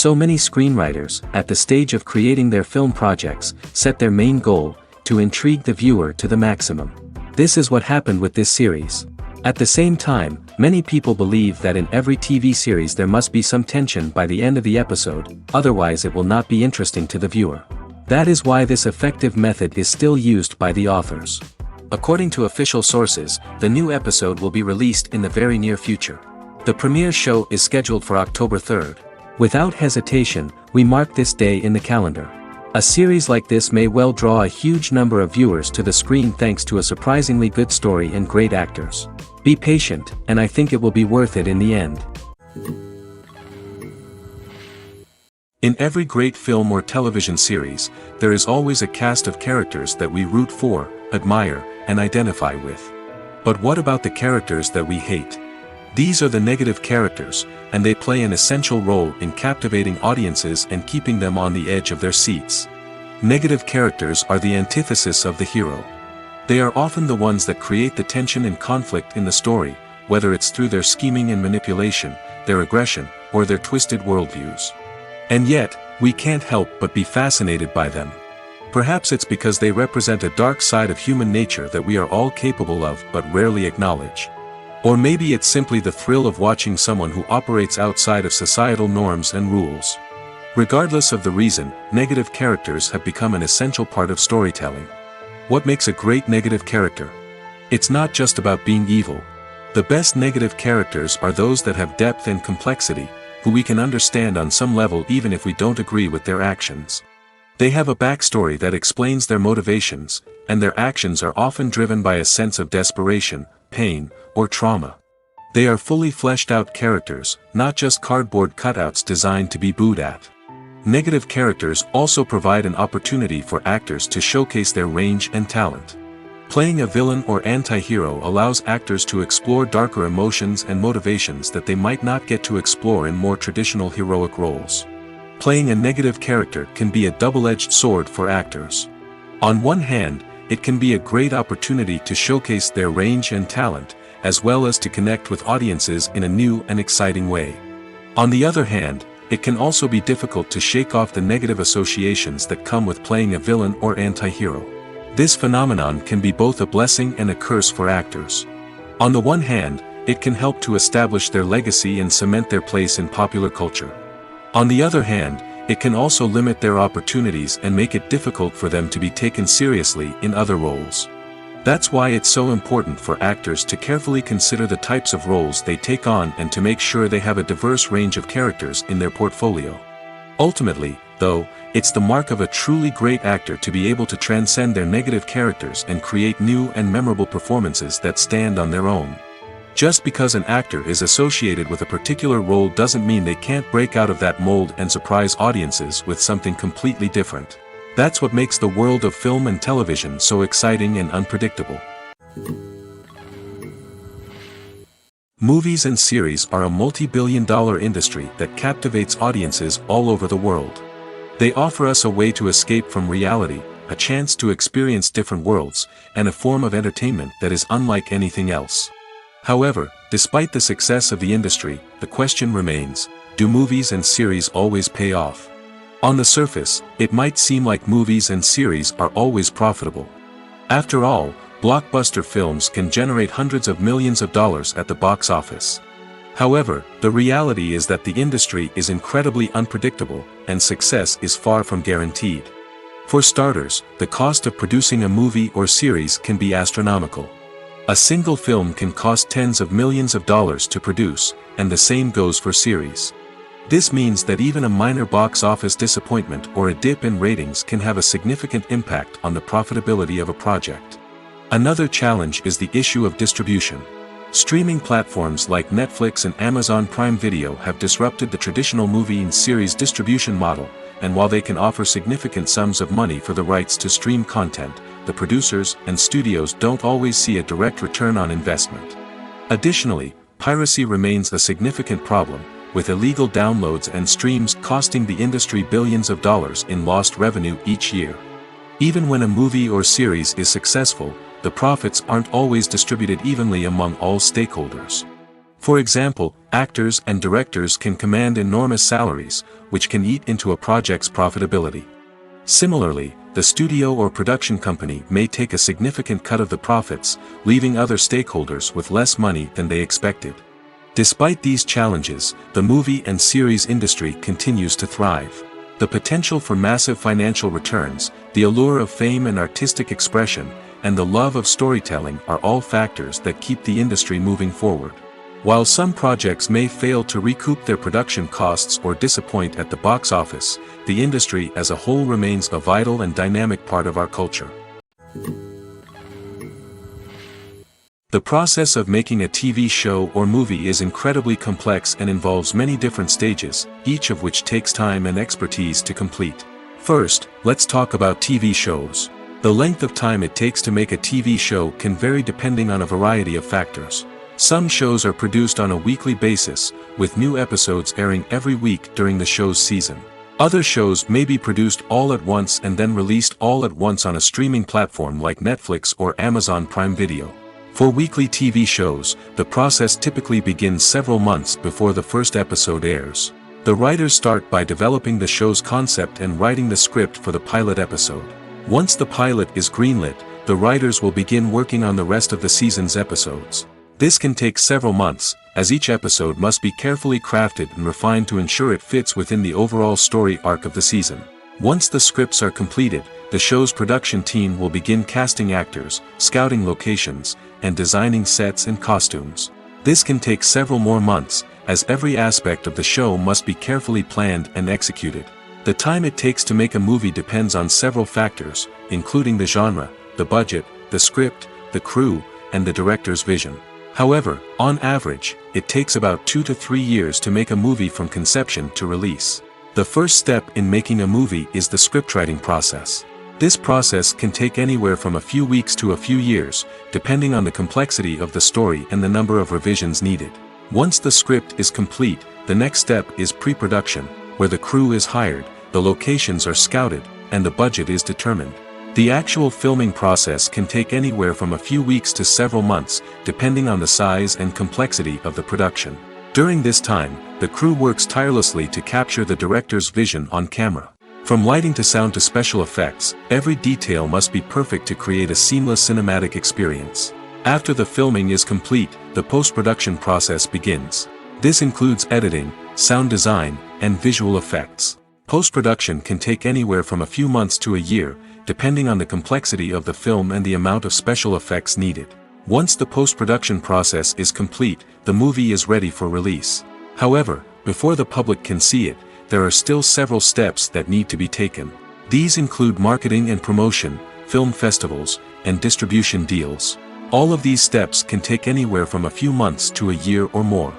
So many screenwriters, at the stage of creating their film projects, set their main goal, to intrigue the viewer to the maximum. This is what happened with this series. At the same time, many people believe that in every TV series there must be some tension by the end of the episode, otherwise it will not be interesting to the viewer. That is why this effective method is still used by the authors. According to official sources, the new episode will be released in the very near future. The premiere show is scheduled for October 3rd. Without hesitation, we mark this day in the calendar. A series like this may well draw a huge number of viewers to the screen thanks to a surprisingly good story and great actors. Be patient, and I think it will be worth it in the end. In every great film or television series, there is always a cast of characters that we root for, admire, and identify with. But what about the characters that we hate? These are the negative characters, and they play an essential role in captivating audiences and keeping them on the edge of their seats. Negative characters are the antithesis of the hero. They are often the ones that create the tension and conflict in the story, whether it's through their scheming and manipulation, their aggression, or their twisted worldviews. And yet, we can't help but be fascinated by them. Perhaps it's because they represent a dark side of human nature that we are all capable of but rarely acknowledge. Or maybe it's simply the thrill of watching someone who operates outside of societal norms and rules. Regardless of the reason, negative characters have become an essential part of storytelling. What makes a great negative character? It's not just about being evil. The best negative characters are those that have depth and complexity, who we can understand on some level even if we don't agree with their actions. They have a backstory that explains their motivations, and their actions are often driven by a sense of desperation, pain, or trauma. They are fully fleshed out characters, not just cardboard cutouts designed to be booed at. Negative characters also provide an opportunity for actors to showcase their range and talent. Playing a villain or anti-hero allows actors to explore darker emotions and motivations that they might not get to explore in more traditional heroic roles. Playing a negative character can be a double-edged sword for actors. On one hand, it can be a great opportunity to showcase their range and talent, as well as to connect with audiences in a new and exciting way. On the other hand, it can also be difficult to shake off the negative associations that come with playing a villain or anti-hero. This phenomenon can be both a blessing and a curse for actors. On the one hand, it can help to establish their legacy and cement their place in popular culture. On the other hand, it can also limit their opportunities and make it difficult for them to be taken seriously in other roles. That's why it's so important for actors to carefully consider the types of roles they take on and to make sure they have a diverse range of characters in their portfolio. Ultimately, though, it's the mark of a truly great actor to be able to transcend their negative characters and create new and memorable performances that stand on their own. Just because an actor is associated with a particular role doesn't mean they can't break out of that mold and surprise audiences with something completely different. That's what makes the world of film and television so exciting and unpredictable. Movies and series are a multi-billion-dollar industry that captivates audiences all over the world. They offer us a way to escape from reality, a chance to experience different worlds, and a form of entertainment that is unlike anything else. However, despite the success of the industry, the question remains, do movies and series always pay off? On the surface, it might seem like movies and series are always profitable. After all, blockbuster films can generate hundreds of millions of dollars at the box office. However, the reality is that the industry is incredibly unpredictable, and success is far from guaranteed. For starters, the cost of producing a movie or series can be astronomical. A single film can cost tens of millions of dollars to produce, and the same goes for series. This means that even a minor box office disappointment or a dip in ratings can have a significant impact on the profitability of a project. Another challenge is the issue of distribution. Streaming platforms like Netflix and Amazon Prime Video have disrupted the traditional movie and series distribution model, and while they can offer significant sums of money for the rights to stream content, the producers and studios don't always see a direct return on investment. Additionally, piracy remains a significant problem, with illegal downloads and streams costing the industry billions of dollars in lost revenue each year. Even when a movie or series is successful, the profits aren't always distributed evenly among all stakeholders. For example, actors and directors can command enormous salaries, which can eat into a project's profitability. Similarly, the studio or production company may take a significant cut of the profits, leaving other stakeholders with less money than they expected. Despite these challenges, the movie and series industry continues to thrive. The potential for massive financial returns, the allure of fame and artistic expression, and the love of storytelling are all factors that keep the industry moving forward. While some projects may fail to recoup their production costs or disappoint at the box office, the industry as a whole remains a vital and dynamic part of our culture. The process of making a TV show or movie is incredibly complex and involves many different stages, each of which takes time and expertise to complete. First, let's talk about TV shows. The length of time it takes to make a TV show can vary depending on a variety of factors. Some shows are produced on a weekly basis, with new episodes airing every week during the show's season. Other shows may be produced all at once and then released all at once on a streaming platform like Netflix or Amazon Prime Video. For weekly TV shows, the process typically begins several months before the first episode airs. The writers start by developing the show's concept and writing the script for the pilot episode. Once the pilot is greenlit, the writers will begin working on the rest of the season's episodes. This can take several months, as each episode must be carefully crafted and refined to ensure it fits within the overall story arc of the season. Once the scripts are completed, the show's production team will begin casting actors, scouting locations, and designing sets and costumes. This can take several more months, as every aspect of the show must be carefully planned and executed. The time it takes to make a movie depends on several factors, including the genre, the budget, the script, the crew, and the director's vision. However, on average, it takes about 2 to 3 years to make a movie from conception to release. The first step in making a movie is the scriptwriting process. This process can take anywhere from a few weeks to a few years, depending on the complexity of the story and the number of revisions needed. Once the script is complete, the next step is pre-production, where the crew is hired, the locations are scouted, and the budget is determined. The actual filming process can take anywhere from a few weeks to several months, depending on the size and complexity of the production. During this time, the crew works tirelessly to capture the director's vision on camera. From lighting to sound to special effects, every detail must be perfect to create a seamless cinematic experience. After the filming is complete, the post-production process begins. This includes editing, sound design, and visual effects. Post-production can take anywhere from a few months to a year, depending on the complexity of the film and the amount of special effects needed. Once the post-production process is complete, the movie is ready for release. However, before the public can see it, there are still several steps that need to be taken. These include marketing and promotion, film festivals, and distribution deals. All of these steps can take anywhere from a few months to a year or more.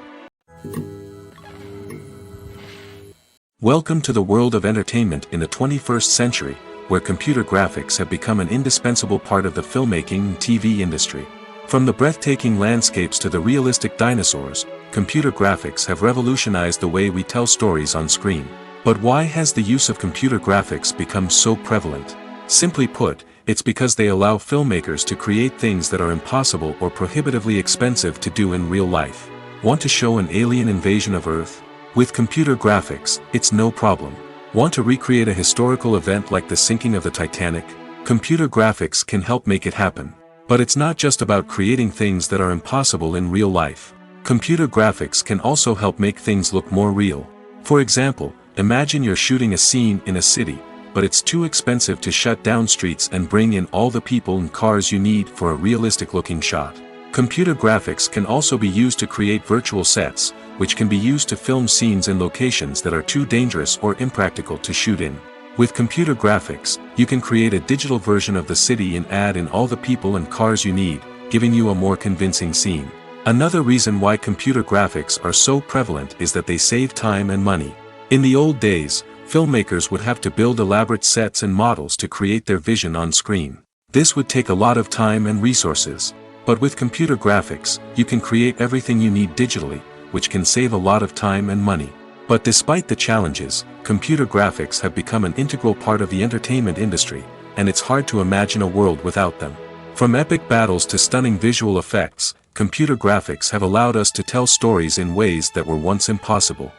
Welcome to the world of entertainment in the 21st century, where computer graphics have become an indispensable part of the filmmaking and TV industry. From the breathtaking landscapes to the realistic dinosaurs, computer graphics have revolutionized the way we tell stories on screen. But why has the use of computer graphics become so prevalent? Simply put, it's because they allow filmmakers to create things that are impossible or prohibitively expensive to do in real life. Want to show an alien invasion of Earth? With computer graphics, it's no problem. Want to recreate a historical event like the sinking of the Titanic? Computer graphics can help make it happen. But it's not just about creating things that are impossible in real life. Computer graphics can also help make things look more real. For example, imagine you're shooting a scene in a city, but it's too expensive to shut down streets and bring in all the people and cars you need for a realistic-looking shot. Computer graphics can also be used to create virtual sets, which can be used to film scenes in locations that are too dangerous or impractical to shoot in. With computer graphics, you can create a digital version of the city and add in all the people and cars you need, giving you a more convincing scene. Another reason why computer graphics are so prevalent is that they save time and money. In the old days, filmmakers would have to build elaborate sets and models to create their vision on screen. This would take a lot of time and resources. But with computer graphics, you can create everything you need digitally, which can save a lot of time and money. But despite the challenges, computer graphics have become an integral part of the entertainment industry, and it's hard to imagine a world without them. From epic battles to stunning visual effects, computer graphics have allowed us to tell stories in ways that were once impossible.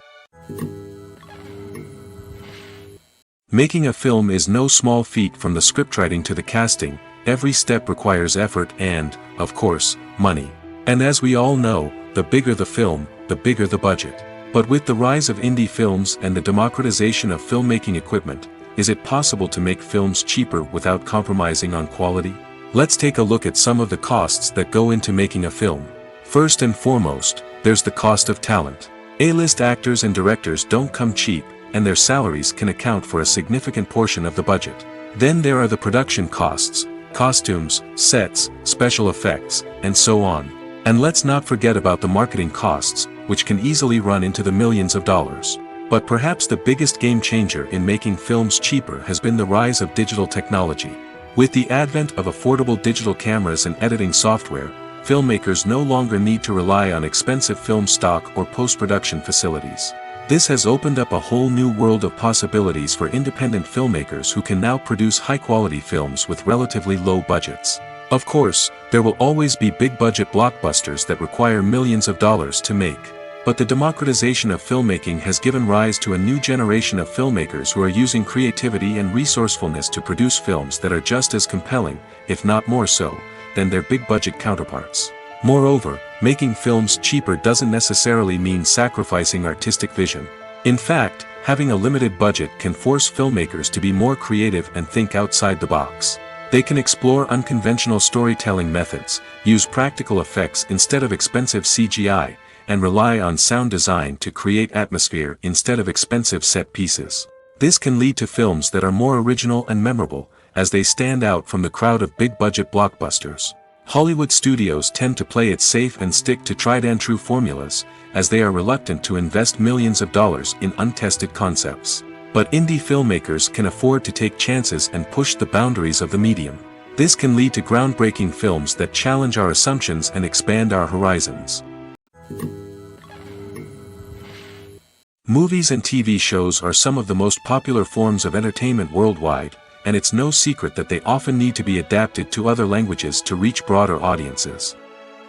Making a film is no small feat. From the scriptwriting to the casting, every step requires effort and, of course, money. And as we all know, the bigger the film, the bigger the budget. But with the rise of indie films and the democratization of filmmaking equipment, is it possible to make films cheaper without compromising on quality? Let's take a look at some of the costs that go into making a film. First and foremost, there's the cost of talent. A-list actors and directors don't come cheap, and their salaries can account for a significant portion of the budget. Then there are the production costs, costumes, sets, special effects, and so on. And let's not forget about the marketing costs, which can easily run into the millions of dollars. But perhaps the biggest game changer in making films cheaper has been the rise of digital technology. With the advent of affordable digital cameras and editing software, filmmakers no longer need to rely on expensive film stock or post-production facilities. This has opened up a whole new world of possibilities for independent filmmakers who can now produce high-quality films with relatively low budgets. Of course, there will always be big-budget blockbusters that require millions of dollars to make. But the democratization of filmmaking has given rise to a new generation of filmmakers who are using creativity and resourcefulness to produce films that are just as compelling, if not more so, than their big-budget counterparts. Moreover, making films cheaper doesn't necessarily mean sacrificing artistic vision. In fact, having a limited budget can force filmmakers to be more creative and think outside the box. They can explore unconventional storytelling methods, use practical effects instead of expensive CGI, and rely on sound design to create atmosphere instead of expensive set pieces. This can lead to films that are more original and memorable, as they stand out from the crowd of big-budget blockbusters. Hollywood studios tend to play it safe and stick to tried-and-true formulas, as they are reluctant to invest millions of dollars in untested concepts. But indie filmmakers can afford to take chances and push the boundaries of the medium. This can lead to groundbreaking films that challenge our assumptions and expand our horizons. Movies and TV shows are some of the most popular forms of entertainment worldwide, and it's no secret that they often need to be adapted to other languages to reach broader audiences.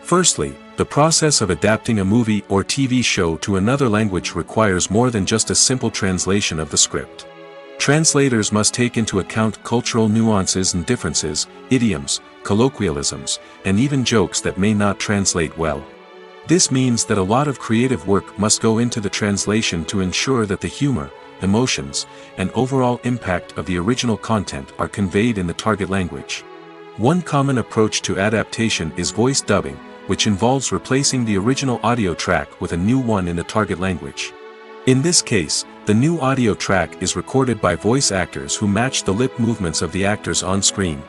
Firstly, the process of adapting a movie or TV show to another language requires more than just a simple translation of the script. Translators must take into account cultural nuances and differences, idioms, colloquialisms, and even jokes that may not translate well. This means that a lot of creative work must go into the translation to ensure that the humor, emotions, and overall impact of the original content are conveyed in the target language. One common approach to adaptation is voice dubbing, which involves replacing the original audio track with a new one in the target language. In this case, the new audio track is recorded by voice actors who match the lip movements of the actors on screen.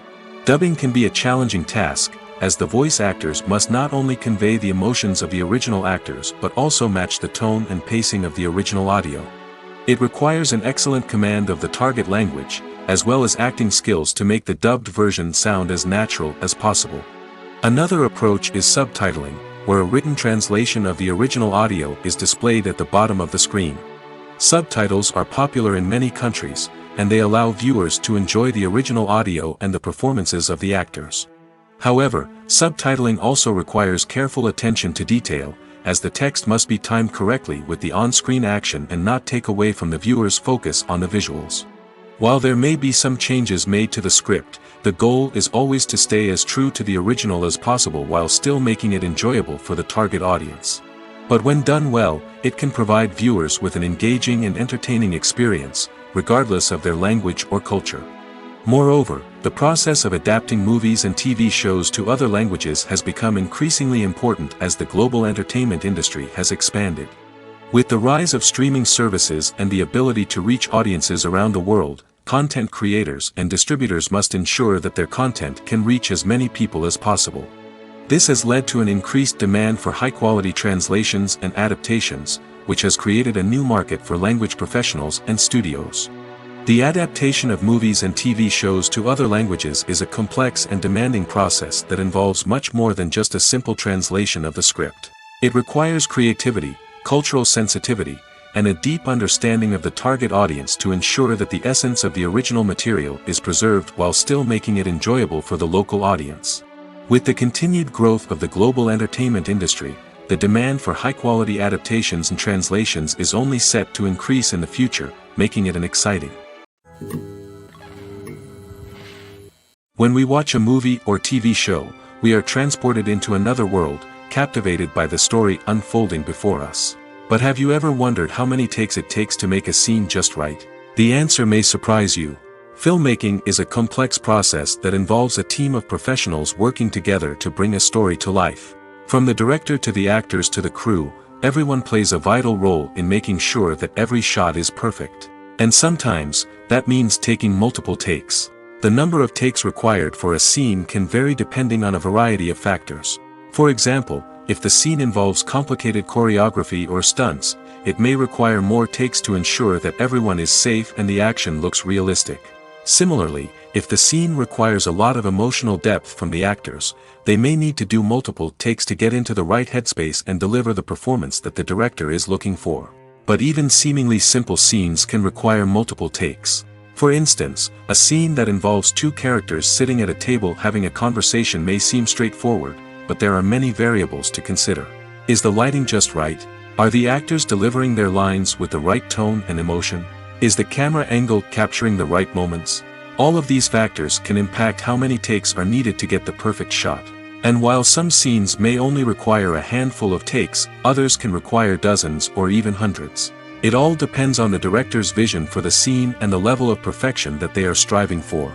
Dubbing can be a challenging task, as the voice actors must not only convey the emotions of the original actors but also match the tone and pacing of the original audio. It requires an excellent command of the target language, as well as acting skills to make the dubbed version sound as natural as possible. Another approach is subtitling, where a written translation of the original audio is displayed at the bottom of the screen. Subtitles are popular in many countries, and they allow viewers to enjoy the original audio and the performances of the actors. However, subtitling also requires careful attention to detail, as the text must be timed correctly with the on-screen action and not take away from the viewer's focus on the visuals. While there may be some changes made to the script, the goal is always to stay as true to the original as possible while still making it enjoyable for the target audience. But when done well, it can provide viewers with an engaging and entertaining experience, regardless of their language or culture. Moreover, the process of adapting movies and TV shows to other languages has become increasingly important as the global entertainment industry has expanded. With the rise of streaming services and the ability to reach audiences around the world, content creators and distributors must ensure that their content can reach as many people as possible. This has led to an increased demand for high-quality translations and adaptations, which has created a new market for language professionals and studios. The adaptation of movies and TV shows to other languages is a complex and demanding process that involves much more than just a simple translation of the script. It requires creativity, cultural sensitivity, and a deep understanding of the target audience to ensure that the essence of the original material is preserved while still making it enjoyable for the local audience. With the continued growth of the global entertainment industry, the demand for high-quality adaptations and translations is only set to increase in the future, making it an exciting. When we watch a movie or TV show, we are transported into another world, captivated by the story unfolding before us. But have you ever wondered how many takes it takes to make a scene just right? The answer may surprise you. Filmmaking is a complex process that involves a team of professionals working together to bring a story to life. From the director to the actors to the crew, everyone plays a vital role in making sure that every shot is perfect. And sometimes, that means taking multiple takes. The number of takes required for a scene can vary depending on a variety of factors. For example, if the scene involves complicated choreography or stunts, it may require more takes to ensure that everyone is safe and the action looks realistic. Similarly, if the scene requires a lot of emotional depth from the actors, they may need to do multiple takes to get into the right headspace and deliver the performance that the director is looking for. But even seemingly simple scenes can require multiple takes. For instance, a scene that involves two characters sitting at a table having a conversation may seem straightforward, but there are many variables to consider. Is the lighting just right? Are the actors delivering their lines with the right tone and emotion? Is the camera angle capturing the right moments? All of these factors can impact how many takes are needed to get the perfect shot. And while some scenes may only require a handful of takes, others can require dozens or even hundreds. It all depends on the director's vision for the scene and the level of perfection that they are striving for.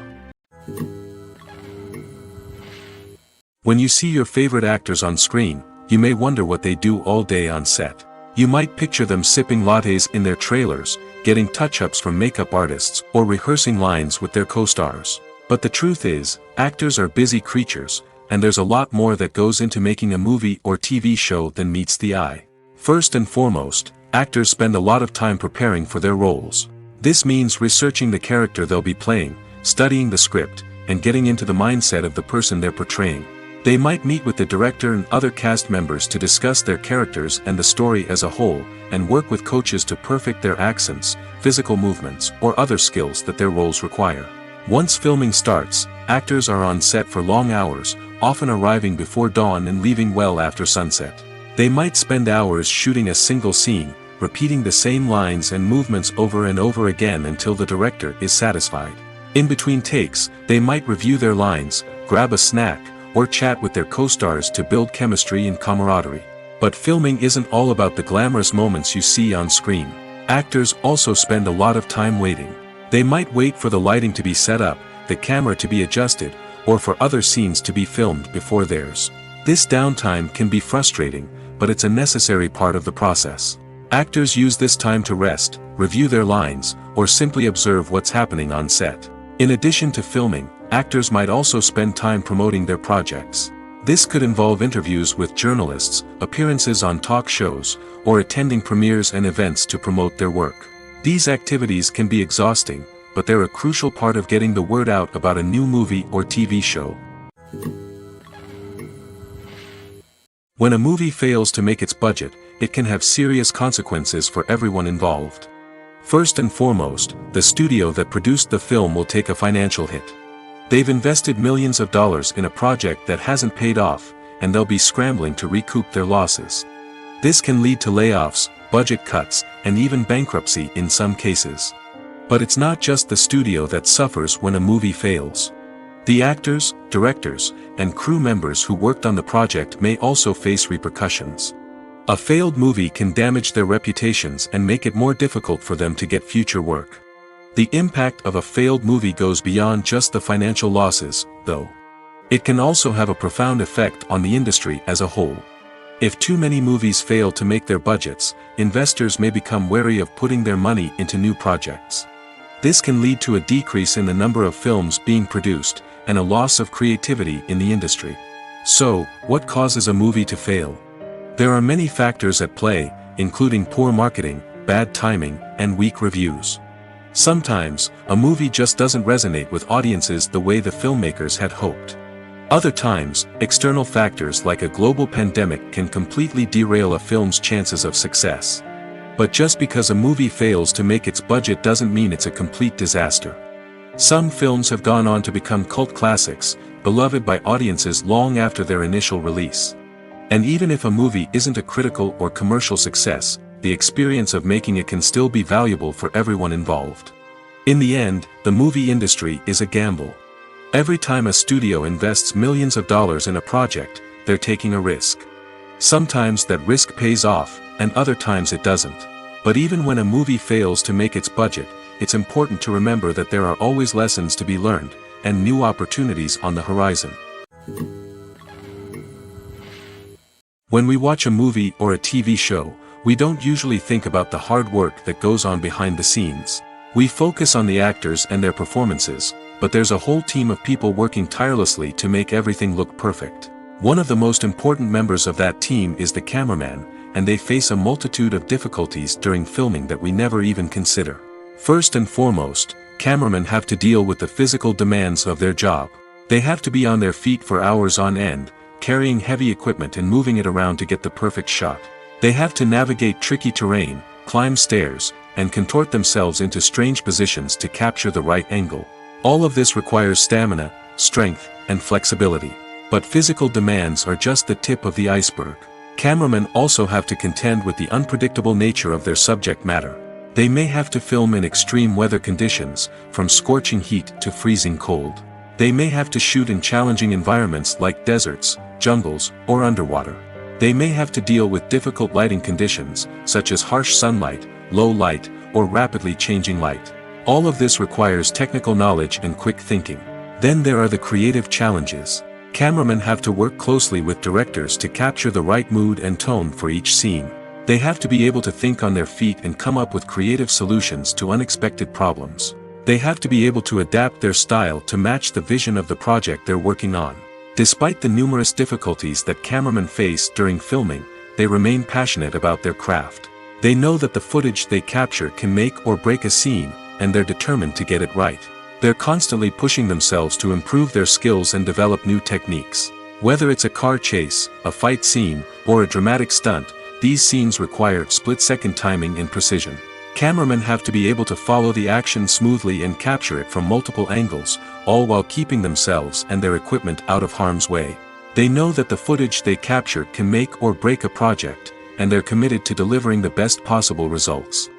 When you see your favorite actors on screen, you may wonder what they do all day on set. You might picture them sipping lattes in their trailers, getting touch-ups from makeup artists, or rehearsing lines with their co-stars. But the truth is, actors are busy creatures, and there's a lot more that goes into making a movie or TV show than meets the eye. First and foremost, actors spend a lot of time preparing for their roles. This means researching the character they'll be playing, studying the script, and getting into the mindset of the person they're portraying. They might meet with the director and other cast members to discuss their characters and the story as a whole, and work with coaches to perfect their accents, physical movements, or other skills that their roles require. Once filming starts, actors are on set for long hours, often arriving before dawn and leaving well after sunset. They might spend hours shooting a single scene, repeating the same lines and movements over and over again until the director is satisfied. In between takes, they might review their lines, grab a snack, or chat with their co-stars to build chemistry and camaraderie. But filming isn't all about the glamorous moments you see on screen. Actors also spend a lot of time waiting. They might wait for the lighting to be set up, the camera to be adjusted, or for other scenes to be filmed before theirs. This downtime can be frustrating, but it's a necessary part of the process. Actors use this time to rest, review their lines, or simply observe what's happening on set. In addition to filming, actors might also spend time promoting their projects. This could involve interviews with journalists, appearances on talk shows, or attending premieres and events to promote their work. These activities can be exhausting, but they're a crucial part of getting the word out about a new movie or TV show. When a movie fails to make its budget, it can have serious consequences for everyone involved. First and foremost, the studio that produced the film will take a financial hit. They've invested millions of dollars in a project that hasn't paid off, and they'll be scrambling to recoup their losses. This can lead to layoffs, budget cuts, and even bankruptcy in some cases. But it's not just the studio that suffers when a movie fails. The actors, directors, and crew members who worked on the project may also face repercussions. A failed movie can damage their reputations and make it more difficult for them to get future work. The impact of a failed movie goes beyond just the financial losses, though. It can also have a profound effect on the industry as a whole. If too many movies fail to make their budgets, investors may become wary of putting their money into new projects. This can lead to a decrease in the number of films being produced, and a loss of creativity in the industry. So, what causes a movie to fail? There are many factors at play, including poor marketing, bad timing, and weak reviews. Sometimes, a movie just doesn't resonate with audiences the way the filmmakers had hoped. Other times, external factors like a global pandemic can completely derail a film's chances of success. But just because a movie fails to make its budget doesn't mean it's a complete disaster. Some films have gone on to become cult classics, beloved by audiences long after their initial release. And even if a movie isn't a critical or commercial success, the experience of making it can still be valuable for everyone involved. In the end, the movie industry is a gamble. Every time a studio invests millions of dollars in a project, they're taking a risk. Sometimes that risk pays off, and other times it doesn't. But even when a movie fails to make its budget, it's important to remember that there are always lessons to be learned, and new opportunities on the horizon. When we watch a movie or a TV show, we don't usually think about the hard work that goes on behind the scenes. We focus on the actors and their performances, but there's a whole team of people working tirelessly to make everything look perfect. One of the most important members of that team is the cameraman, and they face a multitude of difficulties during filming that we never even consider. First and foremost, cameramen have to deal with the physical demands of their job. They have to be on their feet for hours on end, carrying heavy equipment and moving it around to get the perfect shot. They have to navigate tricky terrain, climb stairs, and contort themselves into strange positions to capture the right angle. All of this requires stamina, strength, and flexibility. But physical demands are just the tip of the iceberg. Cameramen also have to contend with the unpredictable nature of their subject matter. They may have to film in extreme weather conditions, from scorching heat to freezing cold. They may have to shoot in challenging environments like deserts, jungles, or underwater. They may have to deal with difficult lighting conditions, such as harsh sunlight, low light, or rapidly changing light. All of this requires technical knowledge and quick thinking. Then there are the creative challenges. Cameramen have to work closely with directors to capture the right mood and tone for each scene. They have to be able to think on their feet and come up with creative solutions to unexpected problems. They have to be able to adapt their style to match the vision of the project they're working on. Despite the numerous difficulties that cameramen face during filming, they remain passionate about their craft. They know that the footage they capture can make or break a scene, and they're determined to get it right. They're constantly pushing themselves to improve their skills and develop new techniques. Whether it's a car chase, a fight scene, or a dramatic stunt, these scenes require split-second timing and precision. Cameramen have to be able to follow the action smoothly and capture it from multiple angles, all while keeping themselves and their equipment out of harm's way. They know that the footage they capture can make or break a project, and they're committed to delivering the best possible results.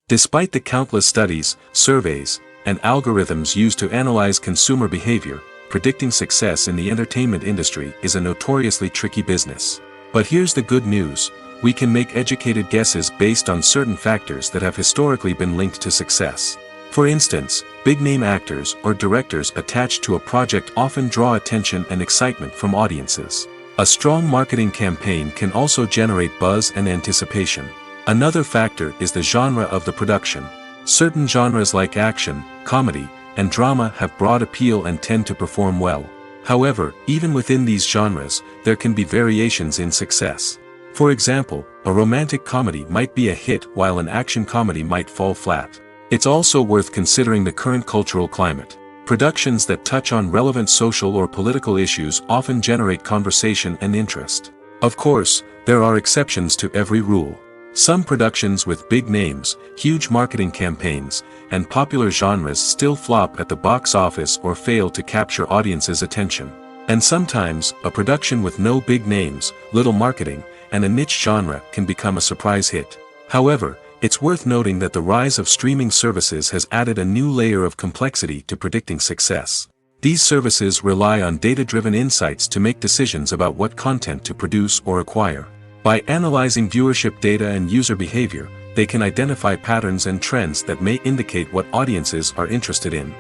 Despite the countless studies, surveys, and algorithms used to analyze consumer behavior, predicting success in the entertainment industry is a notoriously tricky business. But here's the good news: we can make educated guesses based on certain factors that have historically been linked to success. For instance, big-name actors or directors attached to a project often draw attention and excitement from audiences. A strong marketing campaign can also generate buzz and anticipation. Another factor is the genre of the production. Certain genres like action, comedy, and drama have broad appeal and tend to perform well. However, even within these genres, there can be variations in success. For example, a romantic comedy might be a hit while an action comedy might fall flat. It's also worth considering the current cultural climate. Productions that touch on relevant social or political issues often generate conversation and interest. Of course, there are exceptions to every rule. Some productions with big names, huge marketing campaigns, and popular genres still flop at the box office or fail to capture audiences' attention. And sometimes, a production with no big names, little marketing, and a niche genre can become a surprise hit. However, it's worth noting that the rise of streaming services has added a new layer of complexity to predicting success. These services rely on data-driven insights to make decisions about what content to produce or acquire. By analyzing viewership data and user behavior, they can identify patterns and trends that may indicate what audiences are interested in.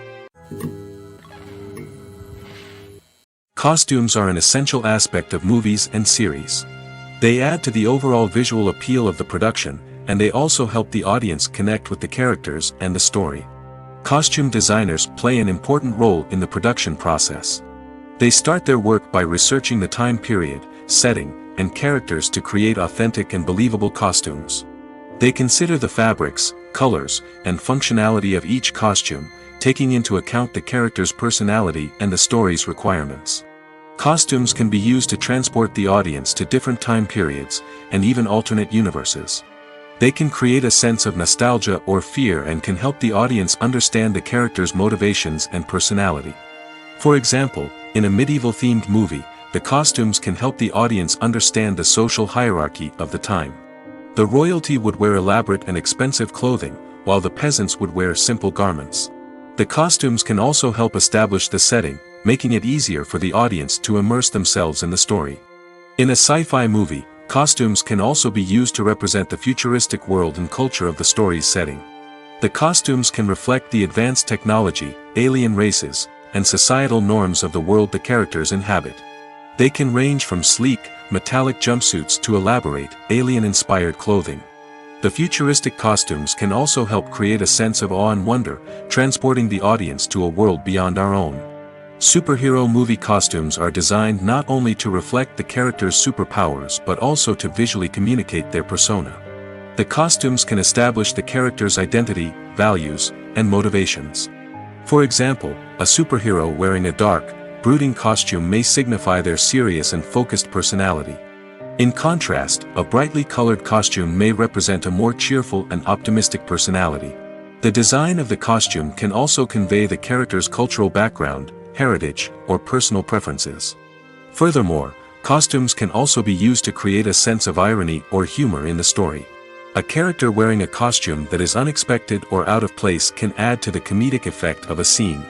Costumes are an essential aspect of movies and series. They add to the overall visual appeal of the production, and they also help the audience connect with the characters and the story. Costume designers play an important role in the production process. They start their work by researching the time period, setting, and characters to create authentic and believable costumes. They consider the fabrics, colors, and functionality of each costume, taking into account the character's personality and the story's requirements. Costumes can be used to transport the audience to different time periods, and even alternate universes. They can create a sense of nostalgia or fear and can help the audience understand the character's motivations and personality. For example, in a medieval-themed movie, the costumes can help the audience understand the social hierarchy of the time. The royalty would wear elaborate and expensive clothing, while the peasants would wear simple garments. The costumes can also help establish the setting, making it easier for the audience to immerse themselves in the story. In a sci-fi movie, costumes can also be used to represent the futuristic world and culture of the story's setting. The costumes can reflect the advanced technology, alien races, and societal norms of the world the characters inhabit. They can range from sleek, metallic jumpsuits to elaborate, alien-inspired clothing. The futuristic costumes can also help create a sense of awe and wonder, transporting the audience to a world beyond our own. Superhero movie costumes are designed not only to reflect the character's superpowers but also to visually communicate their persona. The costumes can establish the character's identity, values, and motivations. For example, a superhero wearing a dark, brooding costume may signify their serious and focused personality. In contrast, a brightly colored costume may represent a more cheerful and optimistic personality. The design of the costume can also convey the character's cultural background, heritage, or personal preferences. Furthermore, costumes can also be used to create a sense of irony or humor in the story. A character wearing a costume that is unexpected or out of place can add to the comedic effect of a scene.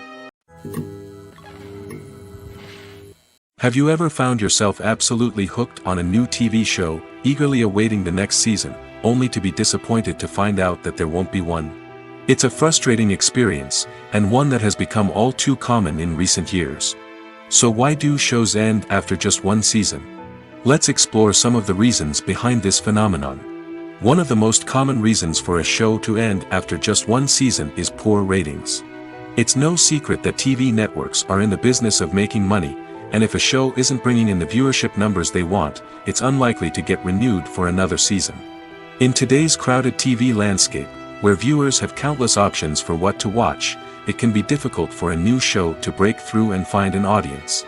Have you ever found yourself absolutely hooked on a new TV show, eagerly awaiting the next season, only to be disappointed to find out that there won't be one? It's a frustrating experience, and one that has become all too common in recent years. So why do shows end after just one season? Let's explore some of the reasons behind this phenomenon. One of the most common reasons for a show to end after just one season is poor ratings. It's no secret that TV networks are in the business of making money, and if a show isn't bringing in the viewership numbers they want, it's unlikely to get renewed for another season. In today's crowded TV landscape, where viewers have countless options for what to watch, it can be difficult for a new show to break through and find an audience.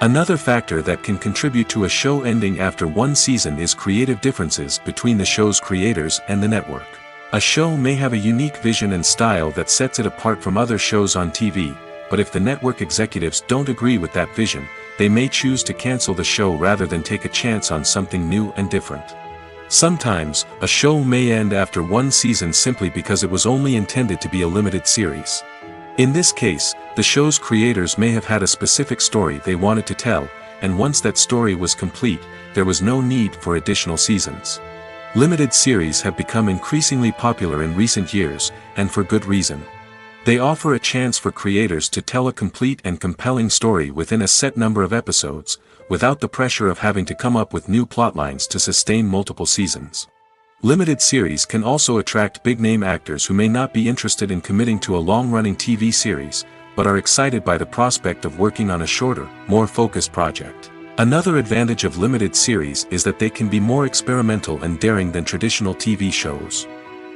Another factor that can contribute to a show ending after one season is creative differences between the show's creators and the network. A show may have a unique vision and style that sets it apart from other shows on TV, but if the network executives don't agree with that vision, they may choose to cancel the show rather than take a chance on something new and different. Sometimes, a show may end after one season simply because it was only intended to be a limited series. In this case, the show's creators may have had a specific story they wanted to tell, and once that story was complete, there was no need for additional seasons. Limited series have become increasingly popular in recent years, and for good reason. They offer a chance for creators to tell a complete and compelling story within a set number of episodes, without the pressure of having to come up with new plotlines to sustain multiple seasons. Limited series can also attract big-name actors who may not be interested in committing to a long-running TV series, but are excited by the prospect of working on a shorter, more focused project. Another advantage of limited series is that they can be more experimental and daring than traditional TV shows.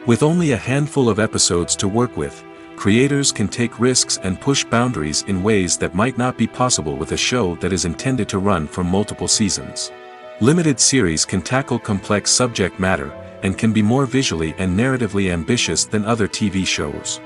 With only a handful of episodes to work with, creators can take risks and push boundaries in ways that might not be possible with a show that is intended to run for multiple seasons. Limited series can tackle complex subject matter, and can be more visually and narratively ambitious than other TV shows.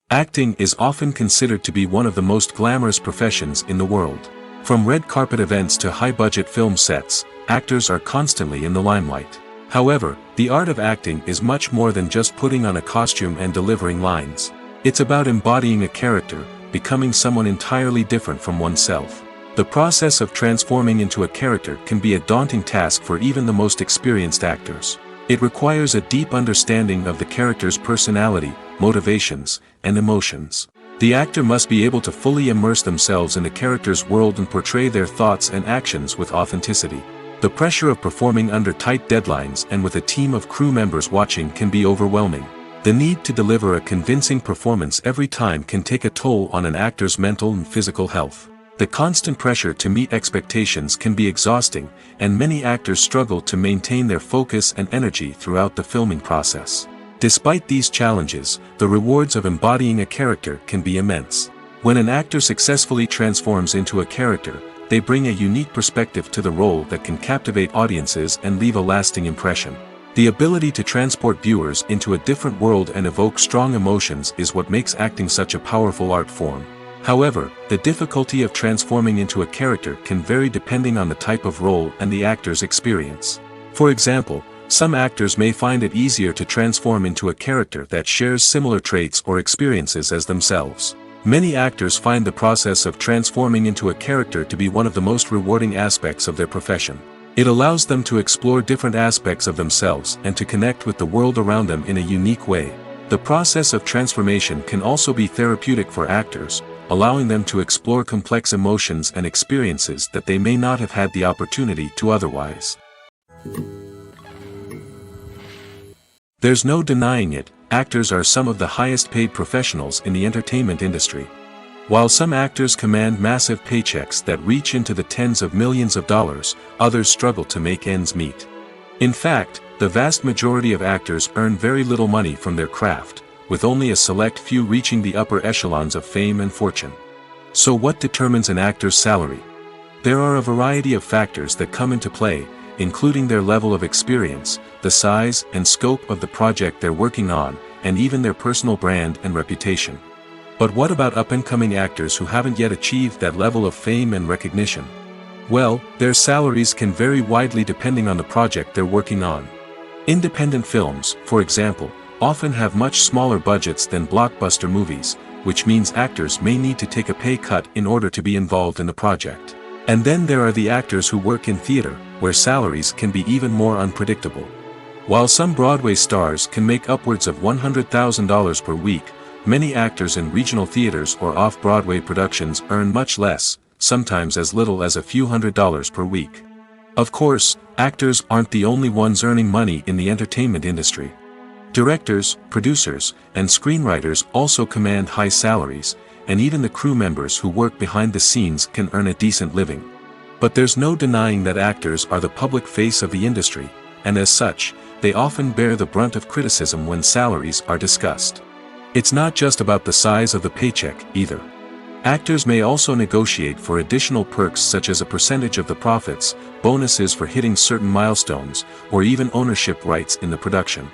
Acting is often considered to be one of the most glamorous professions in the world. From red carpet events to high-budget film sets, actors are constantly in the limelight. However, the art of acting is much more than just putting on a costume and delivering lines. It's about embodying a character, becoming someone entirely different from oneself. The process of transforming into a character can be a daunting task for even the most experienced actors. It requires a deep understanding of the character's personality, motivations, and emotions. The actor must be able to fully immerse themselves in the character's world and portray their thoughts and actions with authenticity. The pressure of performing under tight deadlines and with a team of crew members watching can be overwhelming. The need to deliver a convincing performance every time can take a toll on an actor's mental and physical health. The constant pressure to meet expectations can be exhausting, and many actors struggle to maintain their focus and energy throughout the filming process. Despite these challenges, the rewards of embodying a character can be immense. When an actor successfully transforms into a character, they bring a unique perspective to the role that can captivate audiences and leave a lasting impression. The ability to transport viewers into a different world and evoke strong emotions is what makes acting such a powerful art form. However, the difficulty of transforming into a character can vary depending on the type of role and the actor's experience. For example, some actors may find it easier to transform into a character that shares similar traits or experiences as themselves. Many actors find the process of transforming into a character to be one of the most rewarding aspects of their profession. It allows them to explore different aspects of themselves and to connect with the world around them in a unique way. The process of transformation can also be therapeutic for actors, allowing them to explore complex emotions and experiences that they may not have had the opportunity to otherwise. There's no denying it, actors are some of the highest paid professionals in the entertainment industry. While some actors command massive paychecks that reach into the tens of millions of dollars, others struggle to make ends meet. In fact, the vast majority of actors earn very little money from their craft, with only a select few reaching the upper echelons of fame and fortune. So what determines an actor's salary? There are a variety of factors that come into play, including their level of experience, the size and scope of the project they're working on, and even their personal brand and reputation. But what about up-and-coming actors who haven't yet achieved that level of fame and recognition? Well, their salaries can vary widely depending on the project they're working on. Independent films, for example, often have much smaller budgets than blockbuster movies, which means actors may need to take a pay cut in order to be involved in the project. And then there are the actors who work in theater, where salaries can be even more unpredictable. While some Broadway stars can make upwards of $100,000 per week, many actors in regional theaters or off-Broadway productions earn much less, sometimes as little as a few $100s per week. Of course, actors aren't the only ones earning money in the entertainment industry. Directors, producers, and screenwriters also command high salaries, and even the crew members who work behind the scenes can earn a decent living. But there's no denying that actors are the public face of the industry, and as such, they often bear the brunt of criticism when salaries are discussed. It's not just about the size of the paycheck, either. Actors may also negotiate for additional perks such as a percentage of the profits, bonuses for hitting certain milestones, or even ownership rights in the production.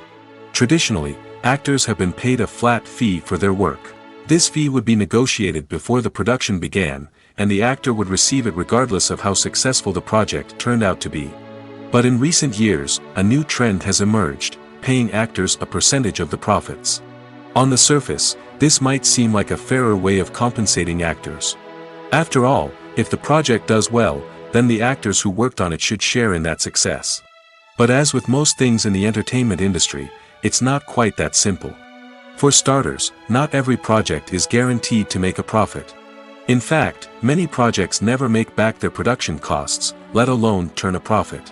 Traditionally, actors have been paid a flat fee for their work. This fee would be negotiated before the production began, and the actor would receive it regardless of how successful the project turned out to be. But in recent years, a new trend has emerged, paying actors a percentage of the profits. On the surface, this might seem like a fairer way of compensating actors. After all, if the project does well, then the actors who worked on it should share in that success. But as with most things in the entertainment industry, it's not quite that simple. For starters, not every project is guaranteed to make a profit. In fact, many projects never make back their production costs, let alone turn a profit.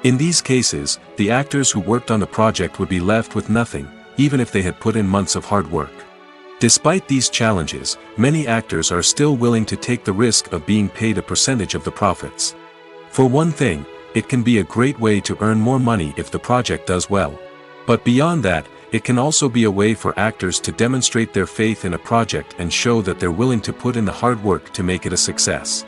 In these cases, the actors who worked on the project would be left with nothing, even if they had put in months of hard work. Despite these challenges, many actors are still willing to take the risk of being paid a percentage of the profits. For one thing, it can be a great way to earn more money if the project does well. But beyond that, it can also be a way for actors to demonstrate their faith in a project and show that they're willing to put in the hard work to make it a success.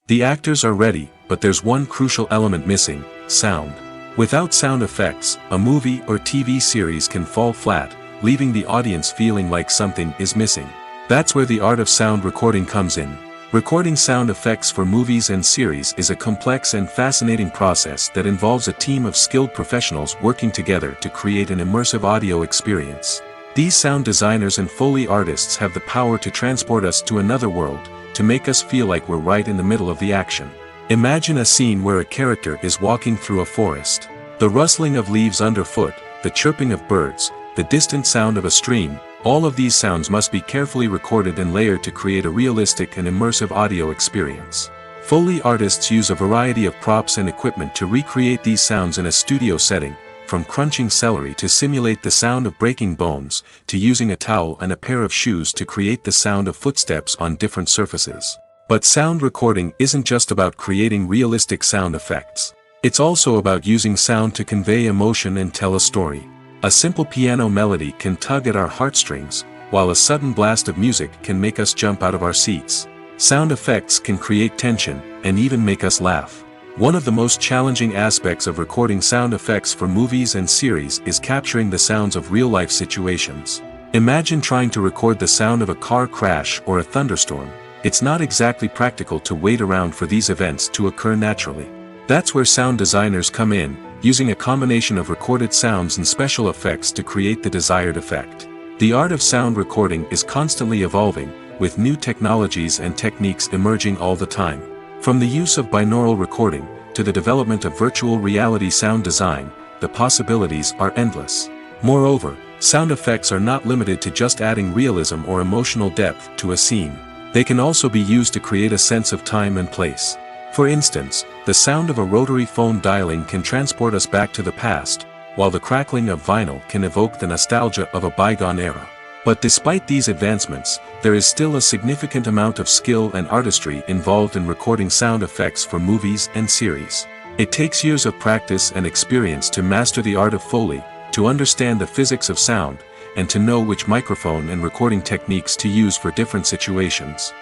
The actors are ready, but there's one crucial element missing: sound. Without sound effects, a movie or TV series can fall flat, leaving the audience feeling like something is missing. That's where the art of sound recording comes in. Recording sound effects for movies and series is a complex and fascinating process that involves a team of skilled professionals working together to create an immersive audio experience. These sound designers and Foley artists have the power to transport us to another world, to make us feel like we're right in the middle of the action. Imagine a scene where a character is walking through a forest. The rustling of leaves underfoot, the chirping of birds, the distant sound of a stream, all of these sounds must be carefully recorded and layered to create a realistic and immersive audio experience. Foley artists use a variety of props and equipment to recreate these sounds in a studio setting, from crunching celery to simulate the sound of breaking bones, to using a towel and a pair of shoes to create the sound of footsteps on different surfaces. But sound recording isn't just about creating realistic sound effects. It's also about using sound to convey emotion and tell a story. A simple piano melody can tug at our heartstrings, while a sudden blast of music can make us jump out of our seats. Sound effects can create tension, and even make us laugh. One of the most challenging aspects of recording sound effects for movies and series is capturing the sounds of real-life situations. Imagine trying to record the sound of a car crash or a thunderstorm. It's not exactly practical to wait around for these events to occur naturally. That's where sound designers come in, using a combination of recorded sounds and special effects to create the desired effect. The art of sound recording is constantly evolving, with new technologies and techniques emerging all the time. From the use of binaural recording, to the development of virtual reality sound design, the possibilities are endless. Moreover, sound effects are not limited to just adding realism or emotional depth to a scene. They can also be used to create a sense of time and place. For instance, the sound of a rotary phone dialing can transport us back to the past, while the crackling of vinyl can evoke the nostalgia of a bygone era. But despite these advancements, there is still a significant amount of skill and artistry involved in recording sound effects for movies and series. It takes years of practice and experience to master the art of Foley, to understand the physics of sound, and to know which microphone and recording techniques to use for different situations.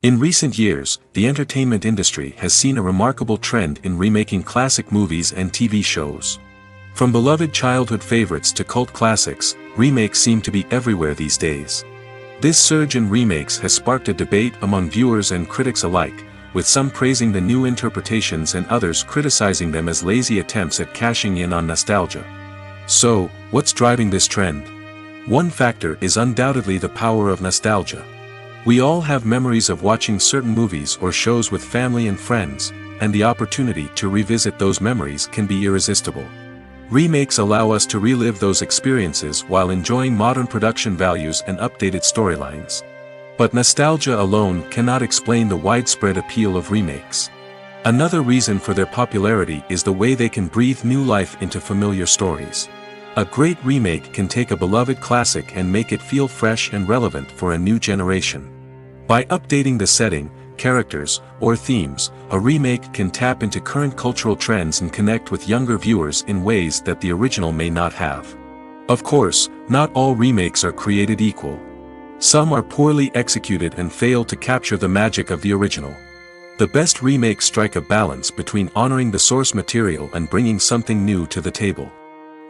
In recent years, the entertainment industry has seen a remarkable trend in remaking classic movies and TV shows. From beloved childhood favorites to cult classics, remakes seem to be everywhere these days. This surge in remakes has sparked a debate among viewers and critics alike, with some praising the new interpretations and others criticizing them as lazy attempts at cashing in on nostalgia. So, what's driving this trend? One factor is undoubtedly the power of nostalgia. We all have memories of watching certain movies or shows with family and friends, and the opportunity to revisit those memories can be irresistible. Remakes allow us to relive those experiences while enjoying modern production values and updated storylines. But nostalgia alone cannot explain the widespread appeal of remakes. Another reason for their popularity is the way they can breathe new life into familiar stories. A great remake can take a beloved classic and make it feel fresh and relevant for a new generation. By updating the setting, characters, or themes, a remake can tap into current cultural trends and connect with younger viewers in ways that the original may not have. Of course, not all remakes are created equal. Some are poorly executed and fail to capture the magic of the original. The best remakes strike a balance between honoring the source material and bringing something new to the table.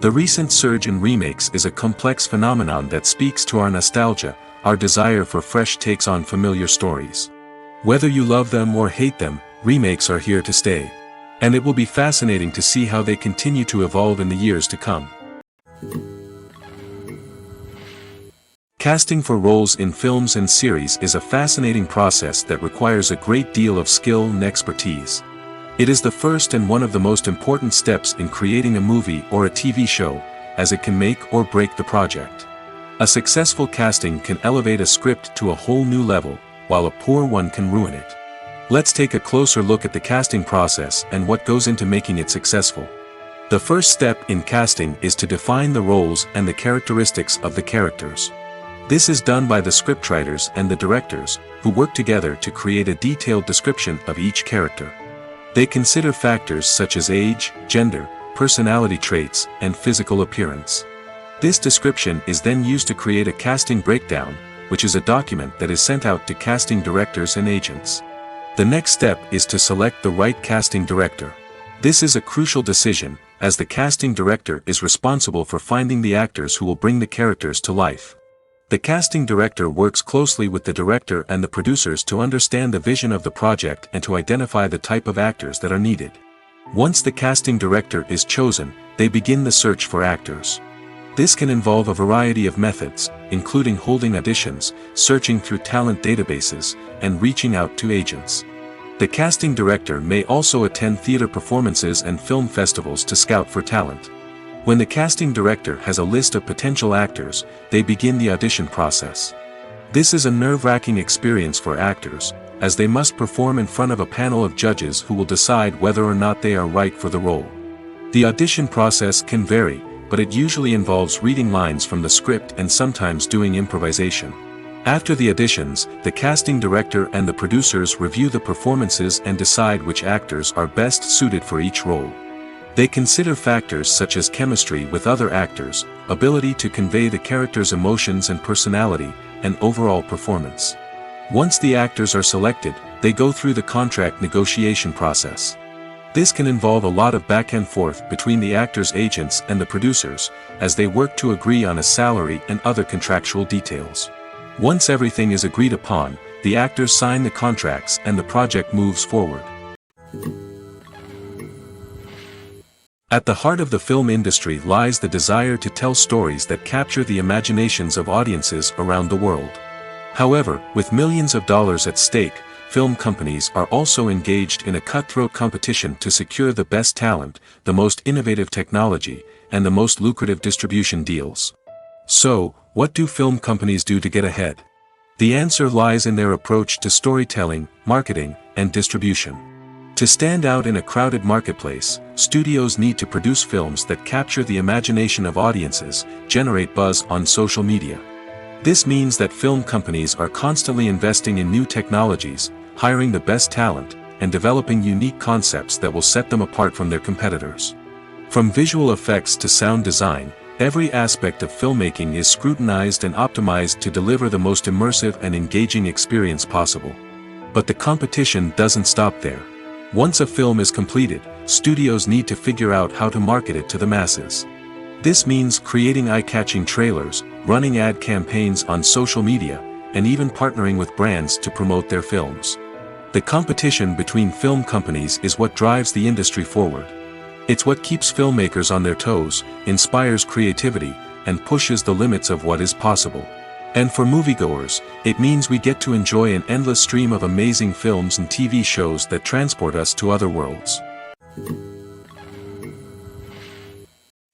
The recent surge in remakes is a complex phenomenon that speaks to our nostalgia, our desire for fresh takes on familiar stories. Whether you love them or hate them, remakes are here to stay. And it will be fascinating to see how they continue to evolve in the years to come. Casting for roles in films and series is a fascinating process that requires a great deal of skill and expertise. It is the first and one of the most important steps in creating a movie or a TV show, as it can make or break the project. A successful casting can elevate a script to a whole new level, while a poor one can ruin it. Let's take a closer look at the casting process and what goes into making it successful. The first step in casting is to define the roles and the characteristics of the characters. This is done by the scriptwriters and the directors, who work together to create a detailed description of each character. They consider factors such as age, gender, personality traits, and physical appearance. This description is then used to create a casting breakdown, which is a document that is sent out to casting directors and agents. The next step is to select the right casting director. This is a crucial decision, as the casting director is responsible for finding the actors who will bring the characters to life. The casting director works closely with the director and the producers to understand the vision of the project and to identify the type of actors that are needed. Once the casting director is chosen, they begin the search for actors. This can involve a variety of methods, including holding auditions, searching through talent databases, and reaching out to agents. The casting director may also attend theater performances and film festivals to scout for talent. When the casting director has a list of potential actors, they begin the audition process. This is a nerve-wracking experience for actors, as they must perform in front of a panel of judges who will decide whether or not they are right for the role. The audition process can vary, but it usually involves reading lines from the script and sometimes doing improvisation. After the auditions, the casting director and the producers review the performances and decide which actors are best suited for each role. They consider factors such as chemistry with other actors, ability to convey the character's emotions and personality, and overall performance. Once the actors are selected, they go through the contract negotiation process. This can involve a lot of back and forth between the actors' agents and the producers, as they work to agree on a salary and other contractual details. Once everything is agreed upon, the actors sign the contracts and the project moves forward. At the heart of the film industry lies the desire to tell stories that capture the imaginations of audiences around the world. However, with millions of dollars at stake, film companies are also engaged in a cutthroat competition to secure the best talent, the most innovative technology, and the most lucrative distribution deals. So, what do film companies do to get ahead? The answer lies in their approach to storytelling, marketing, and distribution. To stand out in a crowded marketplace, studios need to produce films that capture the imagination of audiences, generate buzz on social media. This means that film companies are constantly investing in new technologies, hiring the best talent, and developing unique concepts that will set them apart from their competitors. From visual effects to sound design, every aspect of filmmaking is scrutinized and optimized to deliver the most immersive and engaging experience possible. But the competition doesn't stop there. Once a film is completed, studios need to figure out how to market it to the masses. This means creating eye-catching trailers, running ad campaigns on social media, and even partnering with brands to promote their films. The competition between film companies is what drives the industry forward. It's what keeps filmmakers on their toes, inspires creativity, and pushes the limits of what is possible. And for moviegoers, it means we get to enjoy an endless stream of amazing films and TV shows that transport us to other worlds.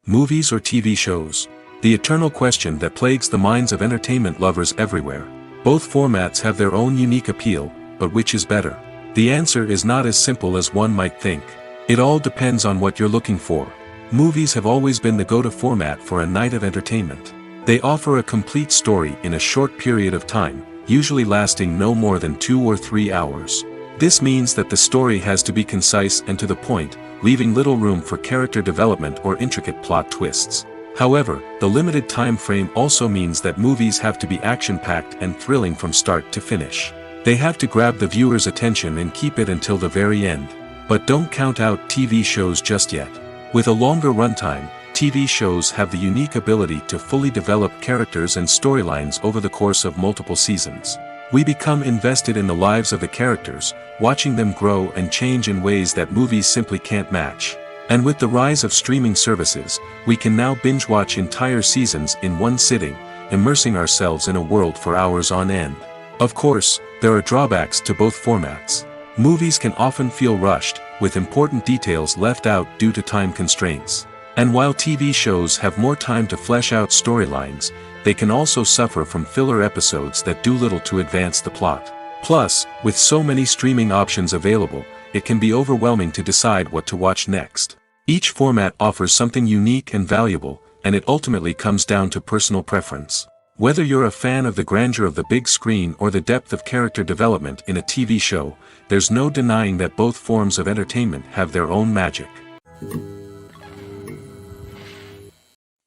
Movies or TV shows? The eternal question that plagues the minds of entertainment lovers everywhere. Both formats have their own unique appeal, but which is better? The answer is not as simple as one might think. It all depends on what you're looking for. Movies have always been the go-to format for a night of entertainment. They offer a complete story in a short period of time, usually lasting no more than 2 or 3 hours. This means that the story has to be concise and to the point, leaving little room for character development or intricate plot twists. However, the limited time frame also means that movies have to be action-packed and thrilling from start to finish. They have to grab the viewer's attention and keep it until the very end. But don't count out TV shows just yet. With a longer runtime, TV shows have the unique ability to fully develop characters and storylines over the course of multiple seasons. We become invested in the lives of the characters, watching them grow and change in ways that movies simply can't match. And with the rise of streaming services, we can now binge-watch entire seasons in one sitting, immersing ourselves in a world for hours on end. Of course, there are drawbacks to both formats. Movies can often feel rushed, with important details left out due to time constraints. And while TV shows have more time to flesh out storylines, they can also suffer from filler episodes that do little to advance the plot. Plus, with so many streaming options available, it can be overwhelming to decide what to watch next. Each format offers something unique and valuable, and it ultimately comes down to personal preference. Whether you're a fan of the grandeur of the big screen or the depth of character development in a TV show, there's no denying that both forms of entertainment have their own magic.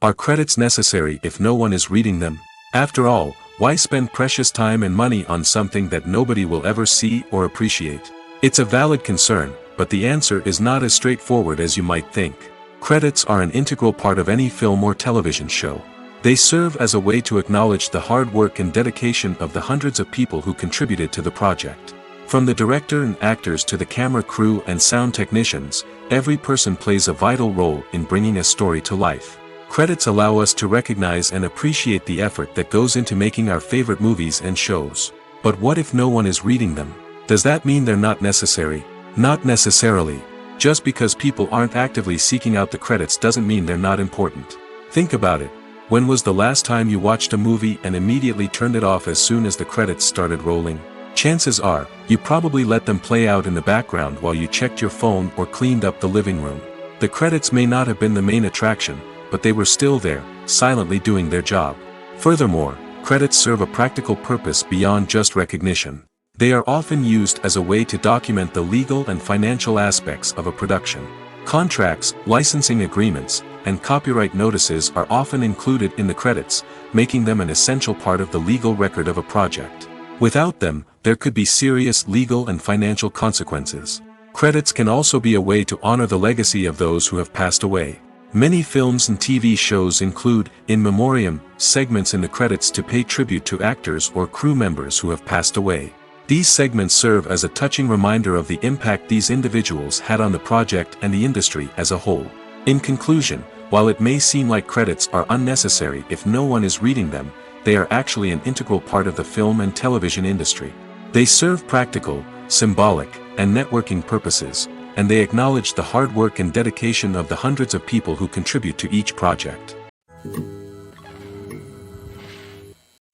Are credits necessary if no one is reading them? After all, why spend precious time and money on something that nobody will ever see or appreciate? It's a valid concern, but the answer is not as straightforward as you might think. Credits are an integral part of any film or television show. They serve as a way to acknowledge the hard work and dedication of the hundreds of people who contributed to the project. From the director and actors to the camera crew and sound technicians, every person plays a vital role in bringing a story to life. Credits allow us to recognize and appreciate the effort that goes into making our favorite movies and shows. But what if no one is reading them? Does that mean they're not necessary? Not necessarily. Just because people aren't actively seeking out the credits doesn't mean they're not important. Think about it. When was the last time you watched a movie and immediately turned it off as soon as the credits started rolling? Chances are, you probably let them play out in the background while you checked your phone or cleaned up the living room. The credits may not have been the main attraction, but they were still there, silently doing their job. Furthermore, credits serve a practical purpose beyond just recognition. They are often used as a way to document the legal and financial aspects of a production. Contracts, licensing agreements, and copyright notices are often included in the credits, making them an essential part of the legal record of a project. Without them, there could be serious legal and financial consequences. Credits can also be a way to honor the legacy of those who have passed away. Many films and TV shows include, in memoriam, segments in the credits to pay tribute to actors or crew members who have passed away. These segments serve as a touching reminder of the impact these individuals had on the project and the industry as a whole. In conclusion, while it may seem like credits are unnecessary if no one is reading them, they are actually an integral part of the film and television industry. They serve practical, symbolic, and networking purposes, and they acknowledge the hard work and dedication of the hundreds of people who contribute to each project.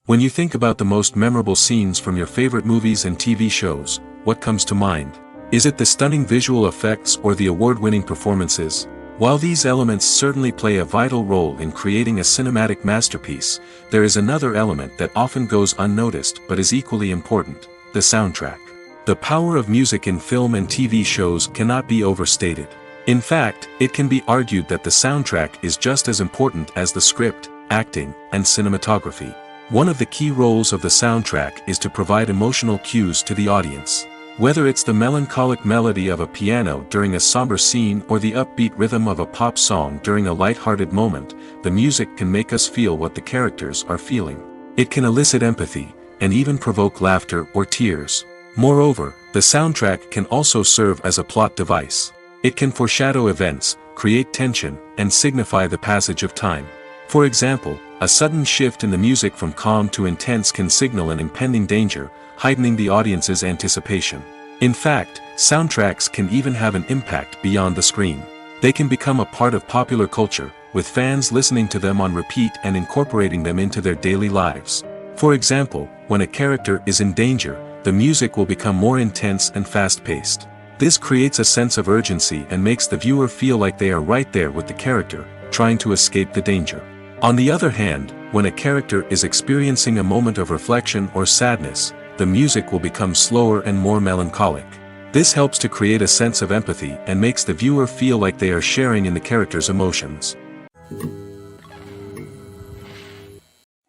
When you think about the most memorable scenes from your favorite movies and TV shows, what comes to mind? Is it the stunning visual effects or the award-winning performances? While these elements certainly play a vital role in creating a cinematic masterpiece, there is another element that often goes unnoticed but is equally important: the soundtrack. The power of music in film and TV shows cannot be overstated. In fact, it can be argued that the soundtrack is just as important as the script, acting, and cinematography. One of the key roles of the soundtrack is to provide emotional cues to the audience. Whether it's the melancholic melody of a piano during a somber scene or the upbeat rhythm of a pop song during a light-hearted moment, the music can make us feel what the characters are feeling. It can elicit empathy, and even provoke laughter or tears. Moreover, the soundtrack can also serve as a plot device. It can foreshadow events, create tension, and signify the passage of time. For example, a sudden shift in the music from calm to intense can signal an impending danger, heightening the audience's anticipation. In fact, soundtracks can even have an impact beyond the screen. They can become a part of popular culture, with fans listening to them on repeat and incorporating them into their daily lives. For example, when a character is in danger, the music will become more intense and fast-paced. This creates a sense of urgency and makes the viewer feel like they are right there with the character, trying to escape the danger. On the other hand, when a character is experiencing a moment of reflection or sadness, the music will become slower and more melancholic. This helps to create a sense of empathy and makes the viewer feel like they are sharing in the character's emotions.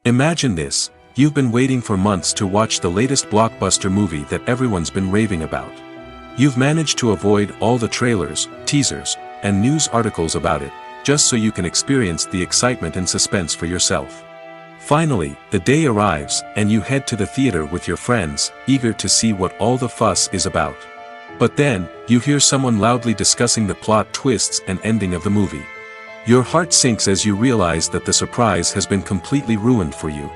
Imagine this: you've been waiting for months to watch the latest blockbuster movie that everyone's been raving about. You've managed to avoid all the trailers, teasers, and news articles about it, just so you can experience the excitement and suspense for yourself. Finally, the day arrives, and you head to the theater with your friends, eager to see what all the fuss is about. But then, you hear someone loudly discussing the plot twists and ending of the movie. Your heart sinks as you realize that the surprise has been completely ruined for you.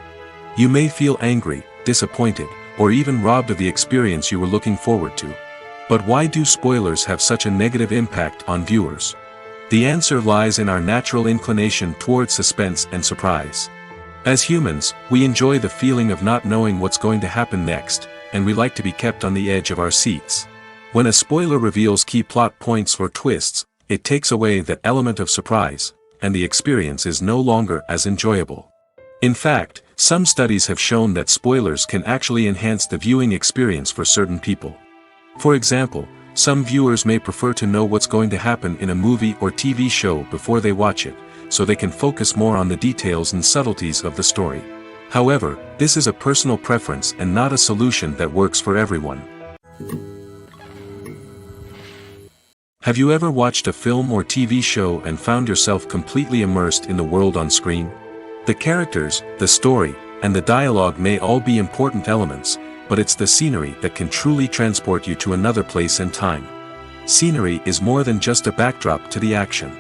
You may feel angry, disappointed, or even robbed of the experience you were looking forward to. But why do spoilers have such a negative impact on viewers? The answer lies in our natural inclination toward suspense and surprise. As humans, we enjoy the feeling of not knowing what's going to happen next, and we like to be kept on the edge of our seats. When a spoiler reveals key plot points or twists, it takes away that element of surprise, and the experience is no longer as enjoyable. In fact, some studies have shown that spoilers can actually enhance the viewing experience for certain people. For example, some viewers may prefer to know what's going to happen in a movie or TV show before they watch it, so they can focus more on the details and subtleties of the story. However, this is a personal preference and not a solution that works for everyone. Have you ever watched a film or TV show and found yourself completely immersed in the world on screen? The characters, the story, and the dialogue may all be important elements, but it's the scenery that can truly transport you to another place and time. Scenery is more than just a backdrop to the action.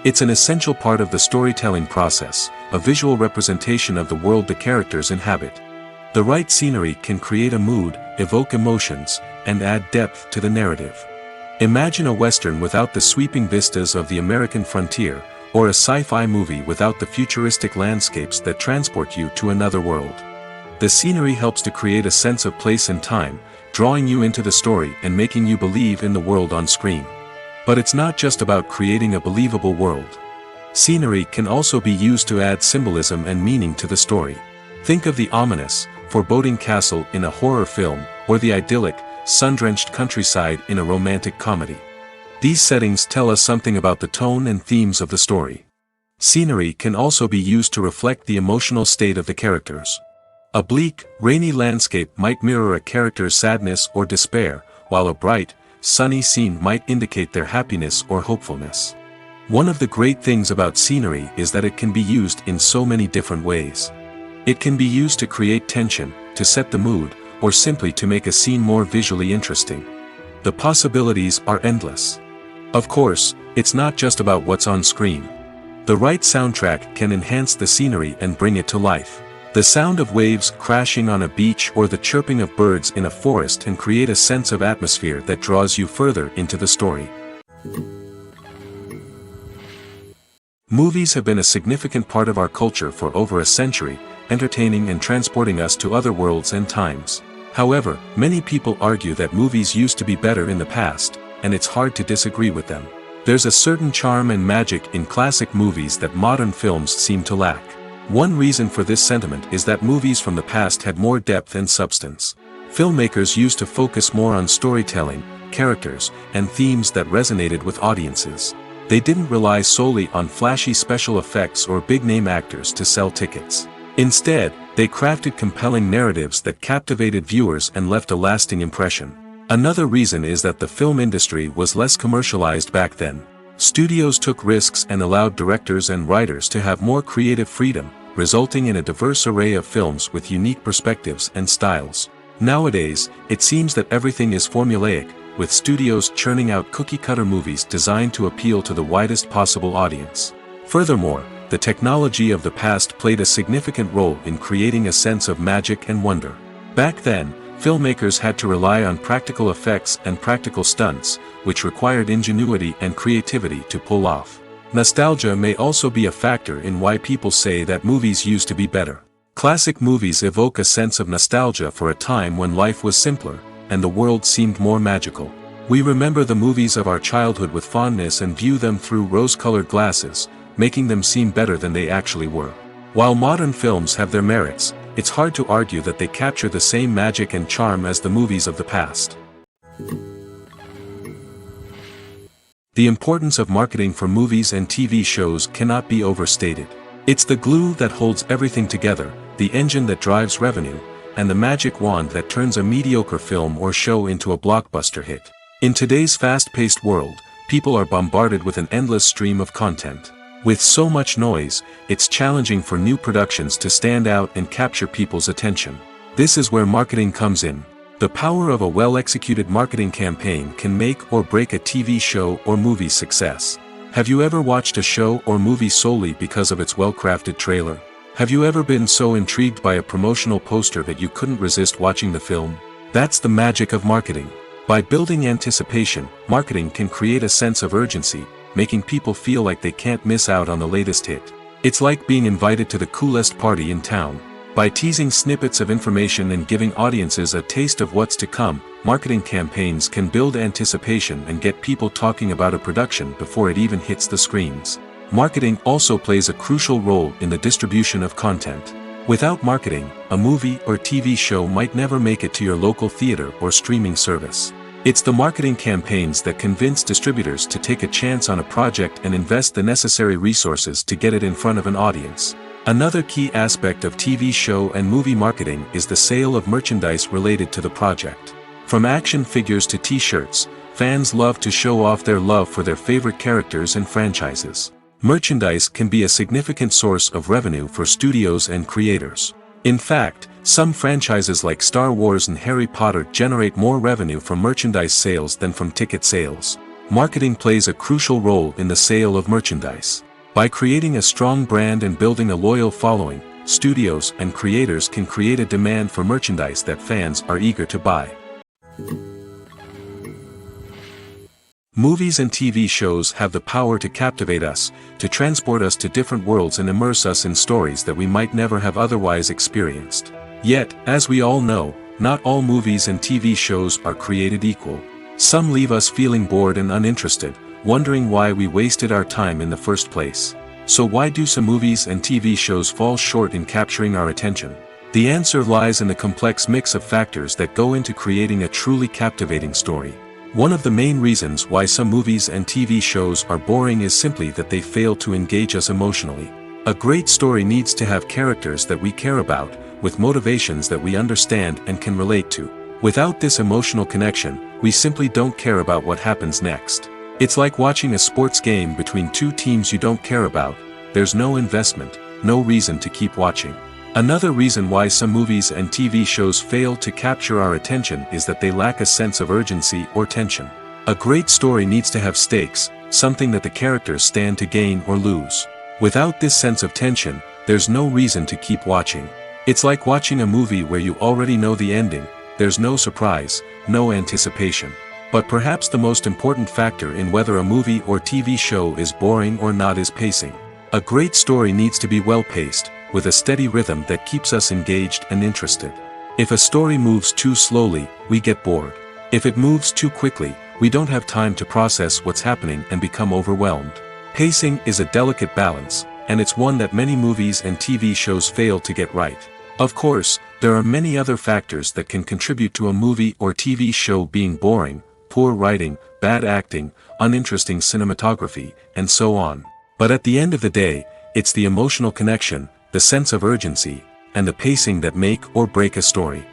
It's an essential part of the storytelling process, a visual representation of the world the characters inhabit. The right scenery can create a mood, evoke emotions, and add depth to the narrative. Imagine a Western without the sweeping vistas of the American frontier, or a sci-fi movie without the futuristic landscapes that transport you to another world. The scenery helps to create a sense of place and time, drawing you into the story and making you believe in the world on screen. But it's not just about creating a believable world. Scenery can also be used to add symbolism and meaning to the story. Think of the ominous, foreboding castle in a horror film, or the idyllic, sun-drenched countryside in a romantic comedy. These settings tell us something about the tone and themes of the story. Scenery can also be used to reflect the emotional state of the characters. A bleak, rainy landscape might mirror a character's sadness or despair, while a bright, sunny scene might indicate their happiness or hopefulness. One of the great things about scenery is that it can be used in so many different ways. It can be used to create tension, to set the mood, or simply to make a scene more visually interesting. The possibilities are endless. Of course, it's not just about what's on screen. The right soundtrack can enhance the scenery and bring it to life. The sound of waves crashing on a beach or the chirping of birds in a forest can create a sense of atmosphere that draws you further into the story. Movies have been a significant part of our culture for over a century, entertaining and transporting us to other worlds and times. However, many people argue that movies used to be better in the past, and it's hard to disagree with them. There's a certain charm and magic in classic movies that modern films seem to lack. One reason for this sentiment is that movies from the past had more depth and substance. Filmmakers used to focus more on storytelling, characters, and themes that resonated with audiences. They didn't rely solely on flashy special effects or big-name actors to sell tickets. Instead, they crafted compelling narratives that captivated viewers and left a lasting impression. Another reason is that the film industry was less commercialized back then. Studios took risks and allowed directors and writers to have more creative freedom, resulting in a diverse array of films with unique perspectives and styles. Nowadays, it seems that everything is formulaic, with studios churning out cookie-cutter movies designed to appeal to the widest possible audience. Furthermore, the technology of the past played a significant role in creating a sense of magic and wonder. Back then, filmmakers had to rely on practical effects and practical stunts, which required ingenuity and creativity to pull off. Nostalgia may also be a factor in why people say that movies used to be better. Classic movies evoke a sense of nostalgia for a time when life was simpler, and the world seemed more magical. We remember the movies of our childhood with fondness and view them through rose-colored glasses, making them seem better than they actually were. While modern films have their merits, it's hard to argue that they capture the same magic and charm as the movies of the past. The importance of marketing for movies and TV shows cannot be overstated. It's the glue that holds everything together, the engine that drives revenue, and the magic wand that turns a mediocre film or show into a blockbuster hit. In today's fast-paced world, people are bombarded with an endless stream of content. With so much noise, it's challenging for new productions to stand out and capture people's attention. This is where marketing comes in. The power of a well-executed marketing campaign can make or break a TV show or movie's success. Have you ever watched a show or movie solely because of its well-crafted trailer? Have you ever been so intrigued by a promotional poster that you couldn't resist watching the film? That's the magic of marketing. By building anticipation, marketing can create a sense of urgency, making people feel like they can't miss out on the latest hit. It's like being invited to the coolest party in town. By teasing snippets of information and giving audiences a taste of what's to come, marketing campaigns can build anticipation and get people talking about a production before it even hits the screens. Marketing also plays a crucial role in the distribution of content. Without marketing, a movie or TV show might never make it to your local theater or streaming service. It's the marketing campaigns that convince distributors to take a chance on a project and invest the necessary resources to get it in front of an audience. Another key aspect of TV show and movie marketing is the sale of merchandise related to the project. From action figures to t-shirts, fans love to show off their love for their favorite characters and franchises. Merchandise can be a significant source of revenue for studios and creators. In fact, some franchises like Star Wars and Harry Potter generate more revenue from merchandise sales than from ticket sales. Marketing plays a crucial role in the sale of merchandise. By creating a strong brand and building a loyal following, studios and creators can create a demand for merchandise that fans are eager to buy. Movies and TV shows have the power to captivate us, to transport us to different worlds and immerse us in stories that we might never have otherwise experienced. Yet, as we all know, not all movies and TV shows are created equal. Some leave us feeling bored and uninterested, wondering why we wasted our time in the first place. So why do some movies and TV shows fall short in capturing our attention? The answer lies in the complex mix of factors that go into creating a truly captivating story. One of the main reasons why some movies and TV shows are boring is simply that they fail to engage us emotionally. A great story needs to have characters that we care about, with motivations that we understand and can relate to. Without this emotional connection, we simply don't care about what happens next. It's like watching a sports game between two teams you don't care about. There's no investment, no reason to keep watching. Another reason why some movies and TV shows fail to capture our attention is that they lack a sense of urgency or tension. A great story needs to have stakes, something that the characters stand to gain or lose. Without this sense of tension, there's no reason to keep watching. It's like watching a movie where you already know the ending. There's no surprise, no anticipation. But perhaps the most important factor in whether a movie or TV show is boring or not is pacing. A great story needs to be well-paced, with a steady rhythm that keeps us engaged and interested. If a story moves too slowly, we get bored. If it moves too quickly, we don't have time to process what's happening and become overwhelmed. Pacing is a delicate balance, and it's one that many movies and TV shows fail to get right. Of course, there are many other factors that can contribute to a movie or TV show being boring: poor writing, bad acting, uninteresting cinematography, and so on. But at the end of the day, it's the emotional connection, the sense of urgency, and the pacing that make or break a story.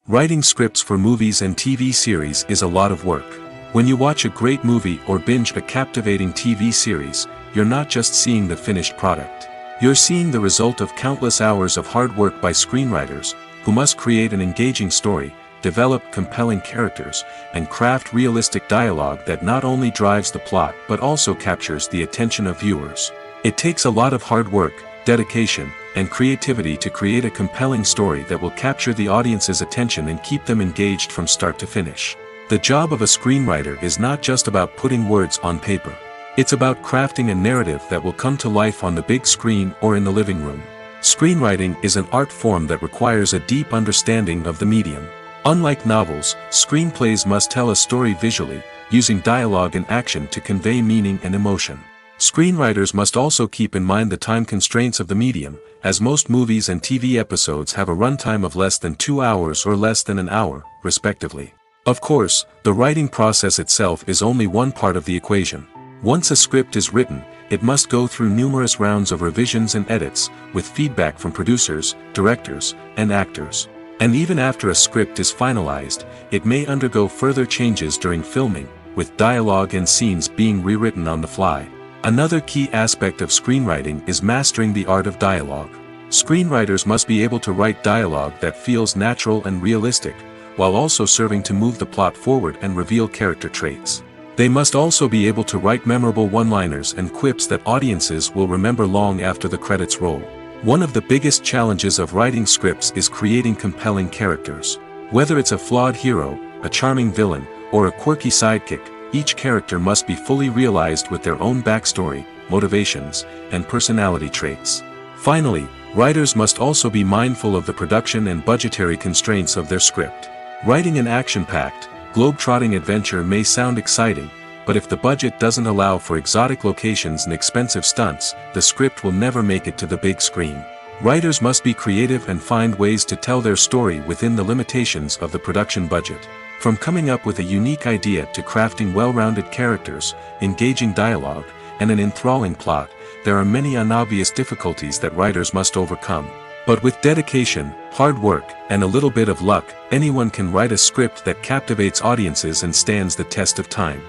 Writing scripts for movies and TV series is a lot of work. When you watch a great movie or binge a captivating TV series, you're not just seeing the finished product. You're seeing the result of countless hours of hard work by screenwriters, who must create an engaging story, develop compelling characters, and craft realistic dialogue that not only drives the plot but also captures the attention of viewers. It takes a lot of hard work, dedication, and creativity to create a compelling story that will capture the audience's attention and keep them engaged from start to finish. The job of a screenwriter is not just about putting words on paper. It's about crafting a narrative that will come to life on the big screen or in the living room. Screenwriting is an art form that requires a deep understanding of the medium. Unlike novels, screenplays must tell a story visually, using dialogue and action to convey meaning and emotion. Screenwriters must also keep in mind the time constraints of the medium, as most movies and TV episodes have a runtime of less than 2 hours or less than an hour, respectively. Of course, the writing process itself is only one part of the equation. Once a script is written, it must go through numerous rounds of revisions and edits, with feedback from producers, directors, and actors. And even after a script is finalized, it may undergo further changes during filming, with dialogue and scenes being rewritten on the fly. Another key aspect of screenwriting is mastering the art of dialogue. Screenwriters must be able to write dialogue that feels natural and realistic, while also serving to move the plot forward and reveal character traits. They must also be able to write memorable one-liners and quips that audiences will remember long after the credits roll. One of the biggest challenges of writing scripts is creating compelling characters. Whether it's a flawed hero, a charming villain, or a quirky sidekick, each character must be fully realized with their own backstory, motivations, and personality traits. Finally, writers must also be mindful of the production and budgetary constraints of their script. Writing an action-packed, globe-trotting adventure may sound exciting, but if the budget doesn't allow for exotic locations and expensive stunts, the script will never make it to the big screen. Writers must be creative and find ways to tell their story within the limitations of the production budget. From coming up with a unique idea to crafting well-rounded characters, engaging dialogue, and an enthralling plot, there are many unobvious difficulties that writers must overcome. But with dedication, hard work, and a little bit of luck, anyone can write a script that captivates audiences and stands the test of time.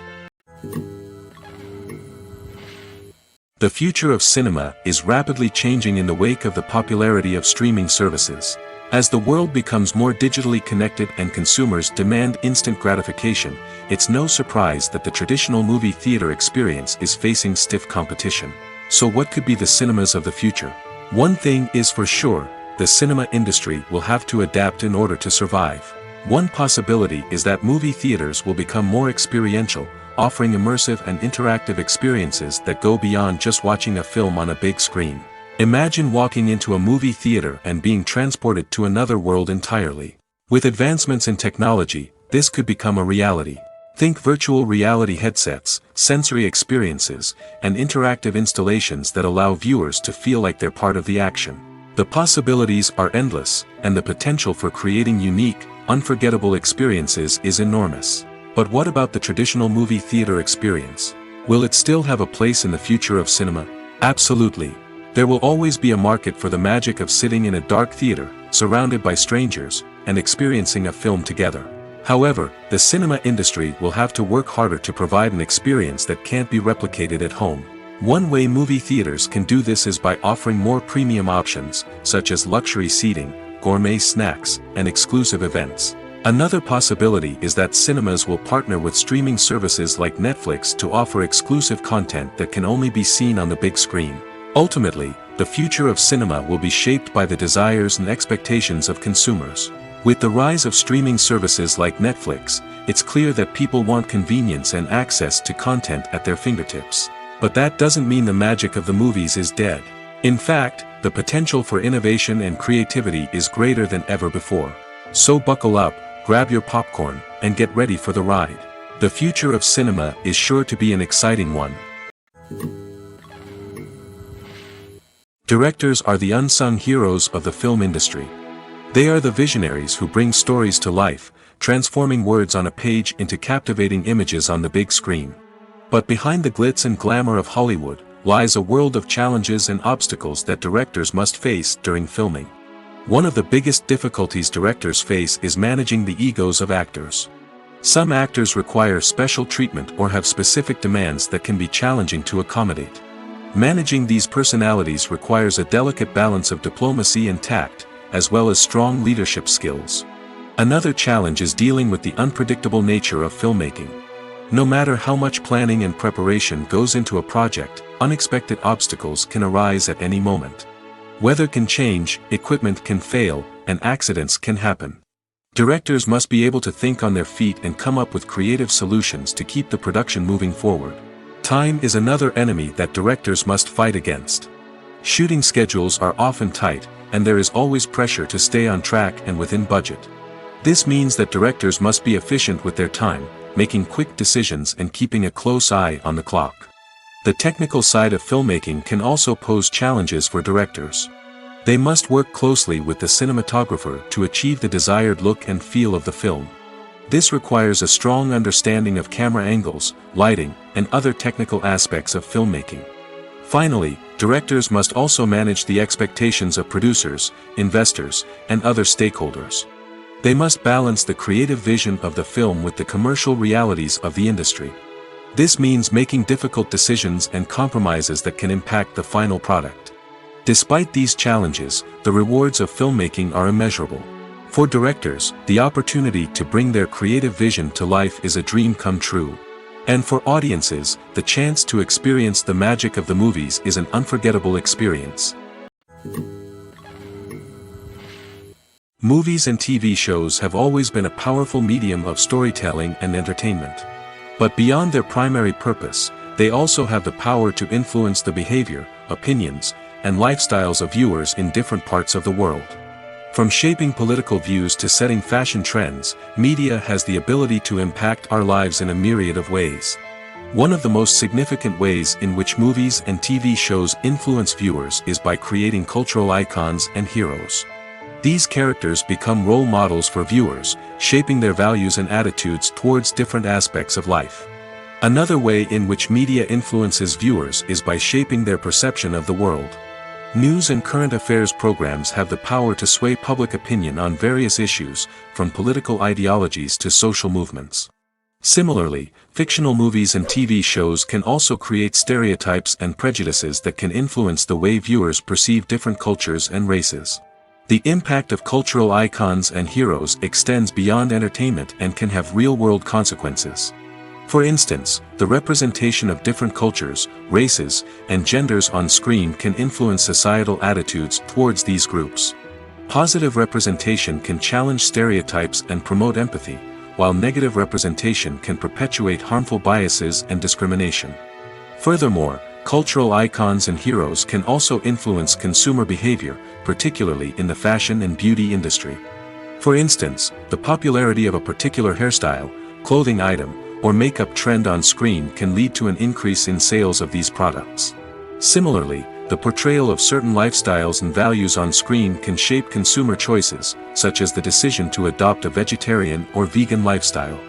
The future of cinema is rapidly changing in the wake of the popularity of streaming services. As the world becomes more digitally connected and consumers demand instant gratification, it's no surprise that the traditional movie theater experience is facing stiff competition. So what could be the cinemas of the future? One thing is for sure, the cinema industry will have to adapt in order to survive. One possibility is that movie theaters will become more experiential, offering immersive and interactive experiences that go beyond just watching a film on a big screen. Imagine walking into a movie theater and being transported to another world entirely. With advancements in technology, this could become a reality. Think virtual reality headsets, sensory experiences, and interactive installations that allow viewers to feel like they're part of the action. The possibilities are endless, and the potential for creating unique, unforgettable experiences is enormous. But what about the traditional movie theater experience? Will it still have a place in the future of cinema? Absolutely. There will always be a market for the magic of sitting in a dark theater, surrounded by strangers, and experiencing a film together. However, the cinema industry will have to work harder to provide an experience that can't be replicated at home. One way movie theaters can do this is by offering more premium options, such as luxury seating, gourmet snacks, and exclusive events. Another possibility is that cinemas will partner with streaming services like Netflix to offer exclusive content that can only be seen on the big screen. Ultimately, the future of cinema will be shaped by the desires and expectations of consumers. With the rise of streaming services like Netflix, it's clear that people want convenience and access to content at their fingertips. But that doesn't mean the magic of the movies is dead. In fact, the potential for innovation and creativity is greater than ever before. So buckle up, grab your popcorn, and get ready for the ride. The future of cinema is sure to be an exciting one. Directors are the unsung heroes of the film industry. They are the visionaries who bring stories to life, transforming words on a page into captivating images on the big screen. But behind the glitz and glamour of Hollywood lies a world of challenges and obstacles that directors must face during filming. One of the biggest difficulties directors face is managing the egos of actors. Some actors require special treatment or have specific demands that can be challenging to accommodate. Managing these personalities requires a delicate balance of diplomacy and tact, as well as strong leadership skills. Another challenge is dealing with the unpredictable nature of filmmaking. No matter how much planning and preparation goes into a project, unexpected obstacles can arise at any moment. Weather can change, equipment can fail, and accidents can happen. Directors must be able to think on their feet and come up with creative solutions to keep the production moving forward. Time is another enemy that directors must fight against. Shooting schedules are often tight, and there is always pressure to stay on track and within budget. This means that directors must be efficient with their time, making quick decisions and keeping a close eye on the clock. The technical side of filmmaking can also pose challenges for directors. They must work closely with the cinematographer to achieve the desired look and feel of the film. This requires a strong understanding of camera angles, lighting, and other technical aspects of filmmaking. Finally, directors must also manage the expectations of producers, investors, and other stakeholders. They must balance the creative vision of the film with the commercial realities of the industry. This means making difficult decisions and compromises that can impact the final product. Despite these challenges, the rewards of filmmaking are immeasurable. For directors, the opportunity to bring their creative vision to life is a dream come true. And for audiences, the chance to experience the magic of the movies is an unforgettable experience. Movies and TV shows have always been a powerful medium of storytelling and entertainment. But beyond their primary purpose, they also have the power to influence the behavior, opinions, and lifestyles of viewers in different parts of the world. From shaping political views to setting fashion trends, media has the ability to impact our lives in a myriad of ways. One of the most significant ways in which movies and TV shows influence viewers is by creating cultural icons and heroes. These characters become role models for viewers, shaping their values and attitudes towards different aspects of life. Another way in which media influences viewers is by shaping their perception of the world. News and current affairs programs have the power to sway public opinion on various issues, from political ideologies to social movements. Similarly, fictional movies and TV shows can also create stereotypes and prejudices that can influence the way viewers perceive different cultures and races. The impact of cultural icons and heroes extends beyond entertainment and can have real-world consequences. For instance, the representation of different cultures, races, and genders on screen can influence societal attitudes towards these groups. Positive representation can challenge stereotypes and promote empathy, while negative representation can perpetuate harmful biases and discrimination. Furthermore, cultural icons and heroes can also influence consumer behavior, particularly in the fashion and beauty industry. For instance, the popularity of a particular hairstyle, clothing item, or makeup trend on screen can lead to an increase in sales of these products. Similarly, the portrayal of certain lifestyles and values on screen can shape consumer choices, such as the decision to adopt a vegetarian or vegan lifestyle.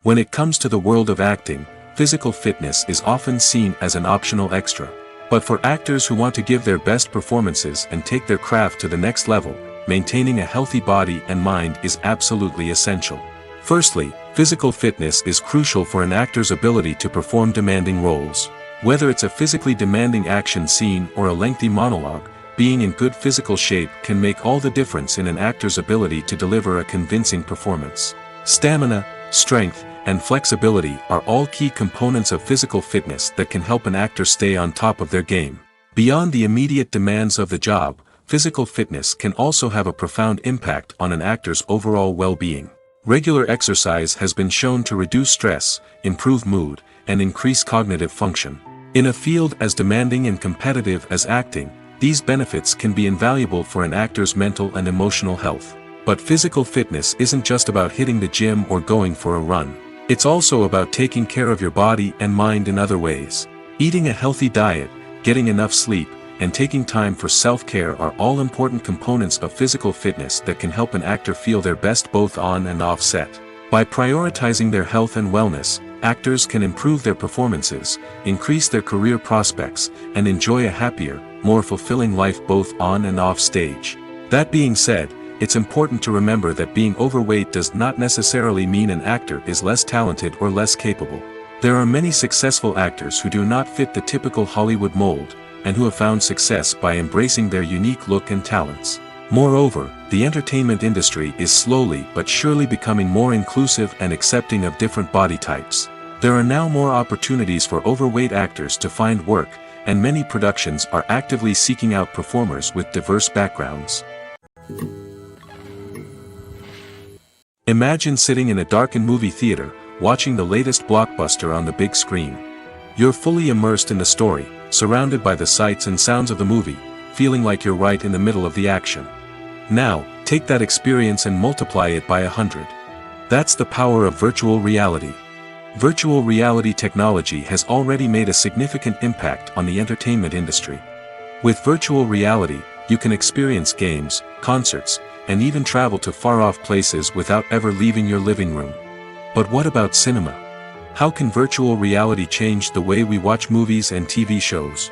When it comes to the world of acting, physical fitness is often seen as an optional extra. But for actors who want to give their best performances and take their craft to the next level, maintaining a healthy body and mind is absolutely essential. Firstly, physical fitness is crucial for an actor's ability to perform demanding roles. Whether it's a physically demanding action scene or a lengthy monologue, being in good physical shape can make all the difference in an actor's ability to deliver a convincing performance. Stamina, strength, and flexibility are all key components of physical fitness that can help an actor stay on top of their game. Beyond the immediate demands of the job, physical fitness can also have a profound impact on an actor's overall well-being. Regular exercise has been shown to reduce stress, improve mood, and increase cognitive function. In a field as demanding and competitive as acting, these benefits can be invaluable for an actor's mental and emotional health. But physical fitness isn't just about hitting the gym or going for a run. It's also about taking care of your body and mind in other ways. Eating a healthy diet, getting enough sleep, and taking time for self-care are all important components of physical fitness that can help an actor feel their best both on and off set. By prioritizing their health and wellness, actors can improve their performances, increase their career prospects, and enjoy a happier, more fulfilling life both on and off stage. That being said, it's important to remember that being overweight does not necessarily mean an actor is less talented or less capable. There are many successful actors who do not fit the typical Hollywood mold, and who have found success by embracing their unique look and talents. Moreover, the entertainment industry is slowly but surely becoming more inclusive and accepting of different body types. There are now more opportunities for overweight actors to find work, and many productions are actively seeking out performers with diverse backgrounds. Imagine sitting in a darkened movie theater, watching the latest blockbuster on the big screen. You're fully immersed in the story, surrounded by the sights and sounds of the movie, feeling like you're right in the middle of the action. Now, take that experience and multiply it by 100. That's the power of virtual reality. Virtual reality technology has already made a significant impact on the entertainment industry. With virtual reality, you can experience games, concerts, and even travel to far-off places without ever leaving your living room. But what about cinema? How can virtual reality change the way we watch movies and TV shows?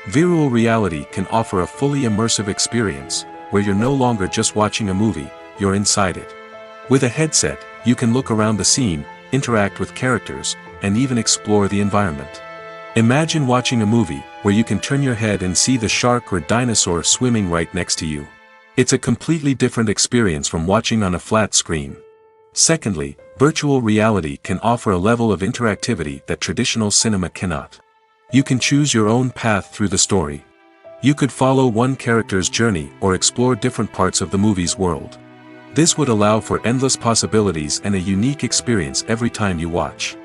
Virtual reality can offer a fully immersive experience, where you're no longer just watching a movie, you're inside it. With a headset, you can look around the scene, interact with characters, and even explore the environment. Imagine watching a movie, where you can turn your head and see the shark or dinosaur swimming right next to you. It's a completely different experience from watching on a flat screen. Secondly, virtual reality can offer a level of interactivity that traditional cinema cannot. You can choose your own path through the story. You could follow one character's journey or explore different parts of the movie's world. This would allow for endless possibilities and a unique experience every time you watch.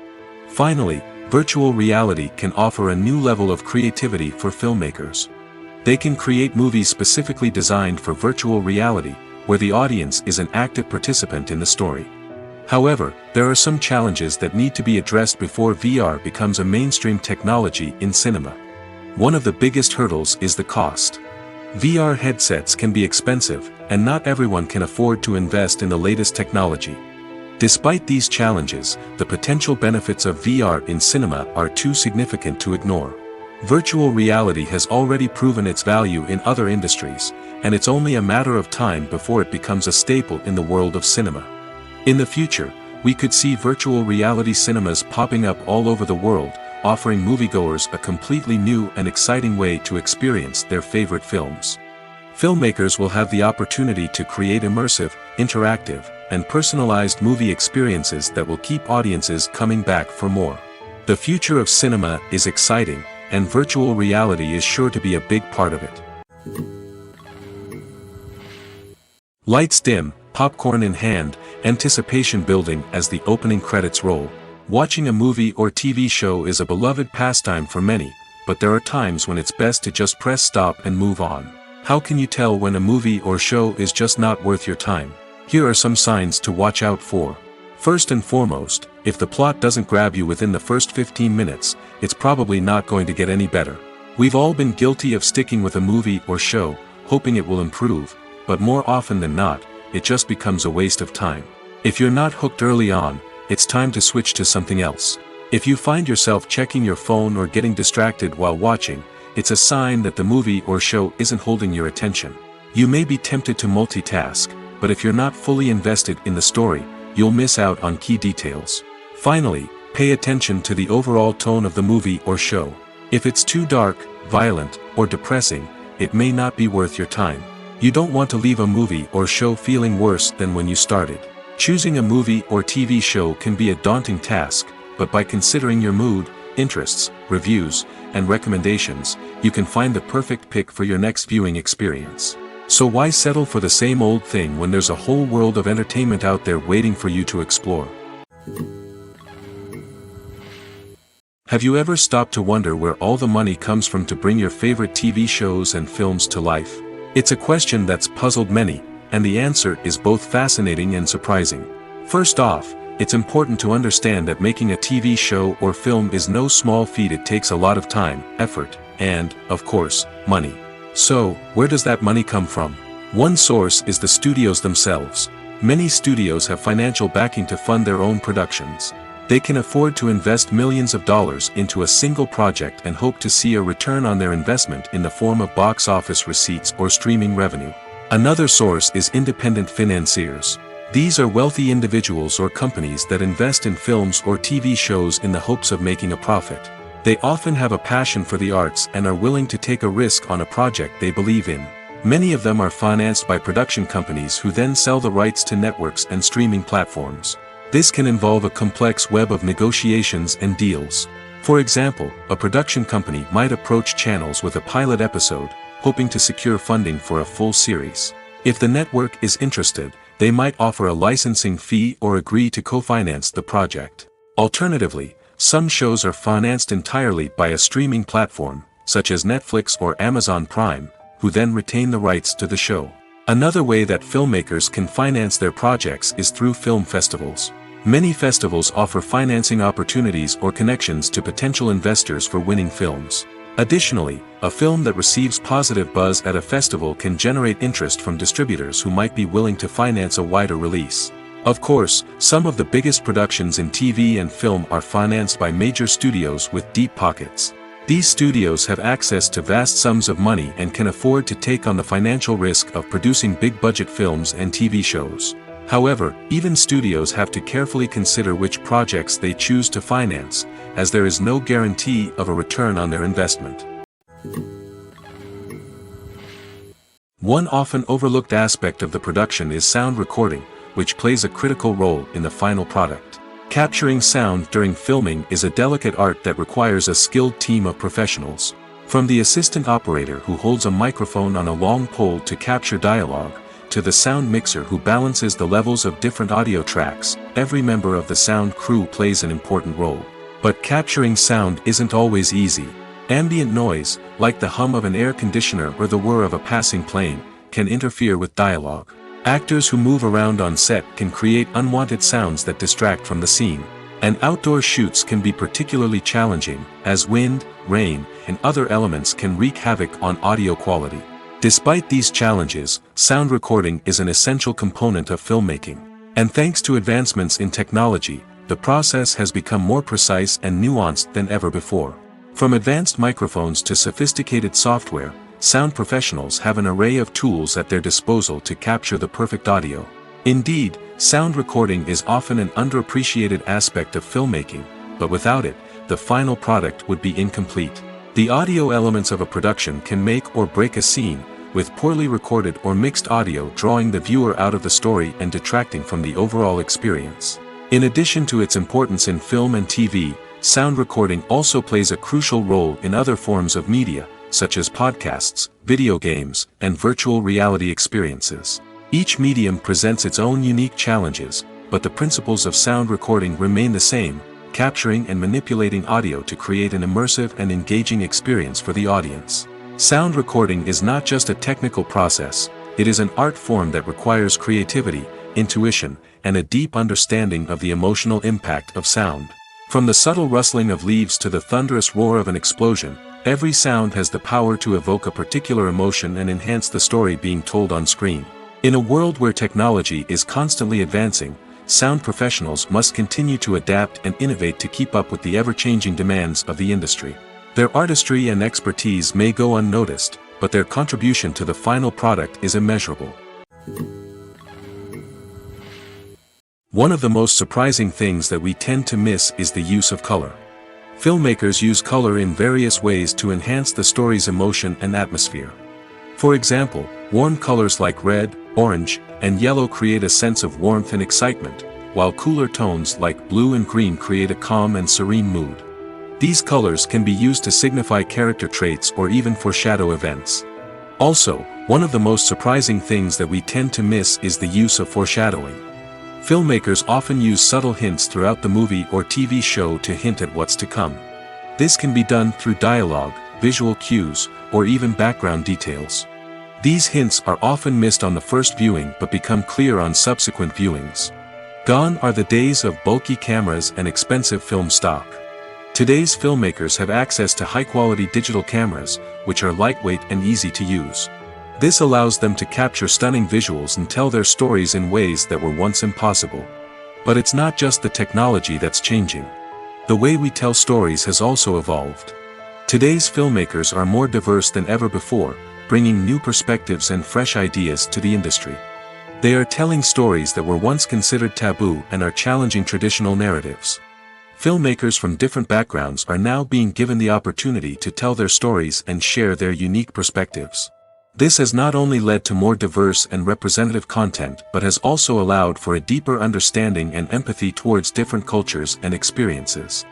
Finally, virtual reality can offer a new level of creativity for filmmakers. They can create movies specifically designed for virtual reality, where the audience is an active participant in the story. However, there are some challenges that need to be addressed before VR becomes a mainstream technology in cinema. One of the biggest hurdles is the cost. VR headsets can be expensive, and not everyone can afford to invest in the latest technology. Despite these challenges, the potential benefits of VR in cinema are too significant to ignore. Virtual reality has already proven its value in other industries, and it's only a matter of time before it becomes a staple in the world of cinema. In the future, we could see virtual reality cinemas popping up all over the world, offering moviegoers a completely new and exciting way to experience their favorite films. Filmmakers will have the opportunity to create immersive, interactive, and personalized movie experiences that will keep audiences coming back for more. The future of cinema is exciting, and virtual reality is sure to be a big part of it. Lights dim, popcorn in hand, anticipation building as the opening credits roll. Watching a movie or TV show is a beloved pastime for many, but there are times when it's best to just press stop and move on. How can you tell when a movie or show is just not worth your time? Here are some signs to watch out for. First and foremost, if the plot doesn't grab you within the first 15 minutes, it's probably not going to get any better. We've all been guilty of sticking with a movie or show, hoping it will improve, but more often than not, it just becomes a waste of time. If you're not hooked early on, it's time to switch to something else. If you find yourself checking your phone or getting distracted while watching, it's a sign that the movie or show isn't holding your attention. You may be tempted to multitask, but if you're not fully invested in the story, you'll miss out on key details. Finally, pay attention to the overall tone of the movie or show. If it's too dark, violent, or depressing, it may not be worth your time. You don't want to leave a movie or show feeling worse than when you started. Choosing a movie or TV show can be a daunting task, but by considering your mood, interests, reviews, and recommendations, you can find the perfect pick for your next viewing experience. So why settle for the same old thing when there's a whole world of entertainment out there waiting for you to explore? Have you ever stopped to wonder where all the money comes from to bring your favorite TV shows and films to life? It's a question that's puzzled many, and the answer is both fascinating and surprising. First off, it's important to understand that making a TV show or film is no small feat. It takes a lot of time, effort, and, of course, money. So, where does that money come from? One source is the studios themselves. Many studios have financial backing to fund their own productions. They can afford to invest millions of dollars into a single project and hope to see a return on their investment in the form of box office receipts or streaming revenue. Another source is independent financiers. These are wealthy individuals or companies that invest in films or TV shows in the hopes of making a profit. They often have a passion for the arts and are willing to take a risk on a project they believe in. Many of them are financed by production companies who then sell the rights to networks and streaming platforms. This can involve a complex web of negotiations and deals. For example, a production company might approach channels with a pilot episode, hoping to secure funding for a full series. If the network is interested, they might offer a licensing fee or agree to co-finance the project. Alternatively, some shows are financed entirely by a streaming platform, such as Netflix or Amazon Prime, who then retain the rights to the show. Another way that filmmakers can finance their projects is through film festivals. Many festivals offer financing opportunities or connections to potential investors for winning films. Additionally, a film that receives positive buzz at a festival can generate interest from distributors who might be willing to finance a wider release. Of course, some of the biggest productions in TV and film are financed by major studios with deep pockets. These studios have access to vast sums of money and can afford to take on the financial risk of producing big-budget films and TV shows. However, even studios have to carefully consider which projects they choose to finance, as there is no guarantee of a return on their investment. One often overlooked aspect of the production is sound recording, which plays a critical role in the final product. Capturing sound during filming is a delicate art that requires a skilled team of professionals. From the assistant operator who holds a microphone on a long pole to capture dialogue, to the sound mixer who balances the levels of different audio tracks, every member of the sound crew plays an important role. But capturing sound isn't always easy. Ambient noise, like the hum of an air conditioner or the whir of a passing plane, can interfere with dialogue. Actors who move around on set can create unwanted sounds that distract from the scene. And outdoor shoots can be particularly challenging, as wind, rain, and other elements can wreak havoc on audio quality. Despite these challenges, sound recording is an essential component of filmmaking. And thanks to advancements in technology, the process has become more precise and nuanced than ever before. From advanced microphones to sophisticated software, sound professionals have an array of tools at their disposal to capture the perfect audio. Indeed, sound recording is often an underappreciated aspect of filmmaking, but without it, the final product would be incomplete. The audio elements of a production can make or break a scene, with poorly recorded or mixed audio drawing the viewer out of the story and detracting from the overall experience. In addition to its importance in film and TV, sound recording also plays a crucial role in other forms of media, such as podcasts, video games, and virtual reality experiences. Each medium presents its own unique challenges, but the principles of sound recording remain the same, capturing and manipulating audio to create an immersive and engaging experience for the audience. Sound recording is not just a technical process, it is an art form that requires creativity, intuition, and a deep understanding of the emotional impact of sound. From the subtle rustling of leaves to the thunderous roar of an explosion, every sound has the power to evoke a particular emotion and enhance the story being told on screen. In a world where technology is constantly advancing, sound professionals must continue to adapt and innovate to keep up with the ever-changing demands of the industry. Their artistry and expertise may go unnoticed, but their contribution to the final product is immeasurable. One of the most surprising things that we tend to miss is the use of color. Filmmakers use color in various ways to enhance the story's emotion and atmosphere. For example, warm colors like red, orange, and yellow create a sense of warmth and excitement, while cooler tones like blue and green create a calm and serene mood. These colors can be used to signify character traits or even foreshadow events. Also, one of the most surprising things that we tend to miss is the use of foreshadowing. Filmmakers often use subtle hints throughout the movie or TV show to hint at what's to come. This can be done through dialogue, visual cues, or even background details. These hints are often missed on the first viewing but become clear on subsequent viewings. Gone are the days of bulky cameras and expensive film stock. Today's filmmakers have access to high-quality digital cameras, which are lightweight and easy to use. This allows them to capture stunning visuals and tell their stories in ways that were once impossible. But it's not just the technology that's changing. The way we tell stories has also evolved. Today's filmmakers are more diverse than ever before, bringing new perspectives and fresh ideas to the industry. They are telling stories that were once considered taboo and are challenging traditional narratives. Filmmakers from different backgrounds are now being given the opportunity to tell their stories and share their unique perspectives. This has not only led to more diverse and representative content but has also allowed for a deeper understanding and empathy towards different cultures and experiences.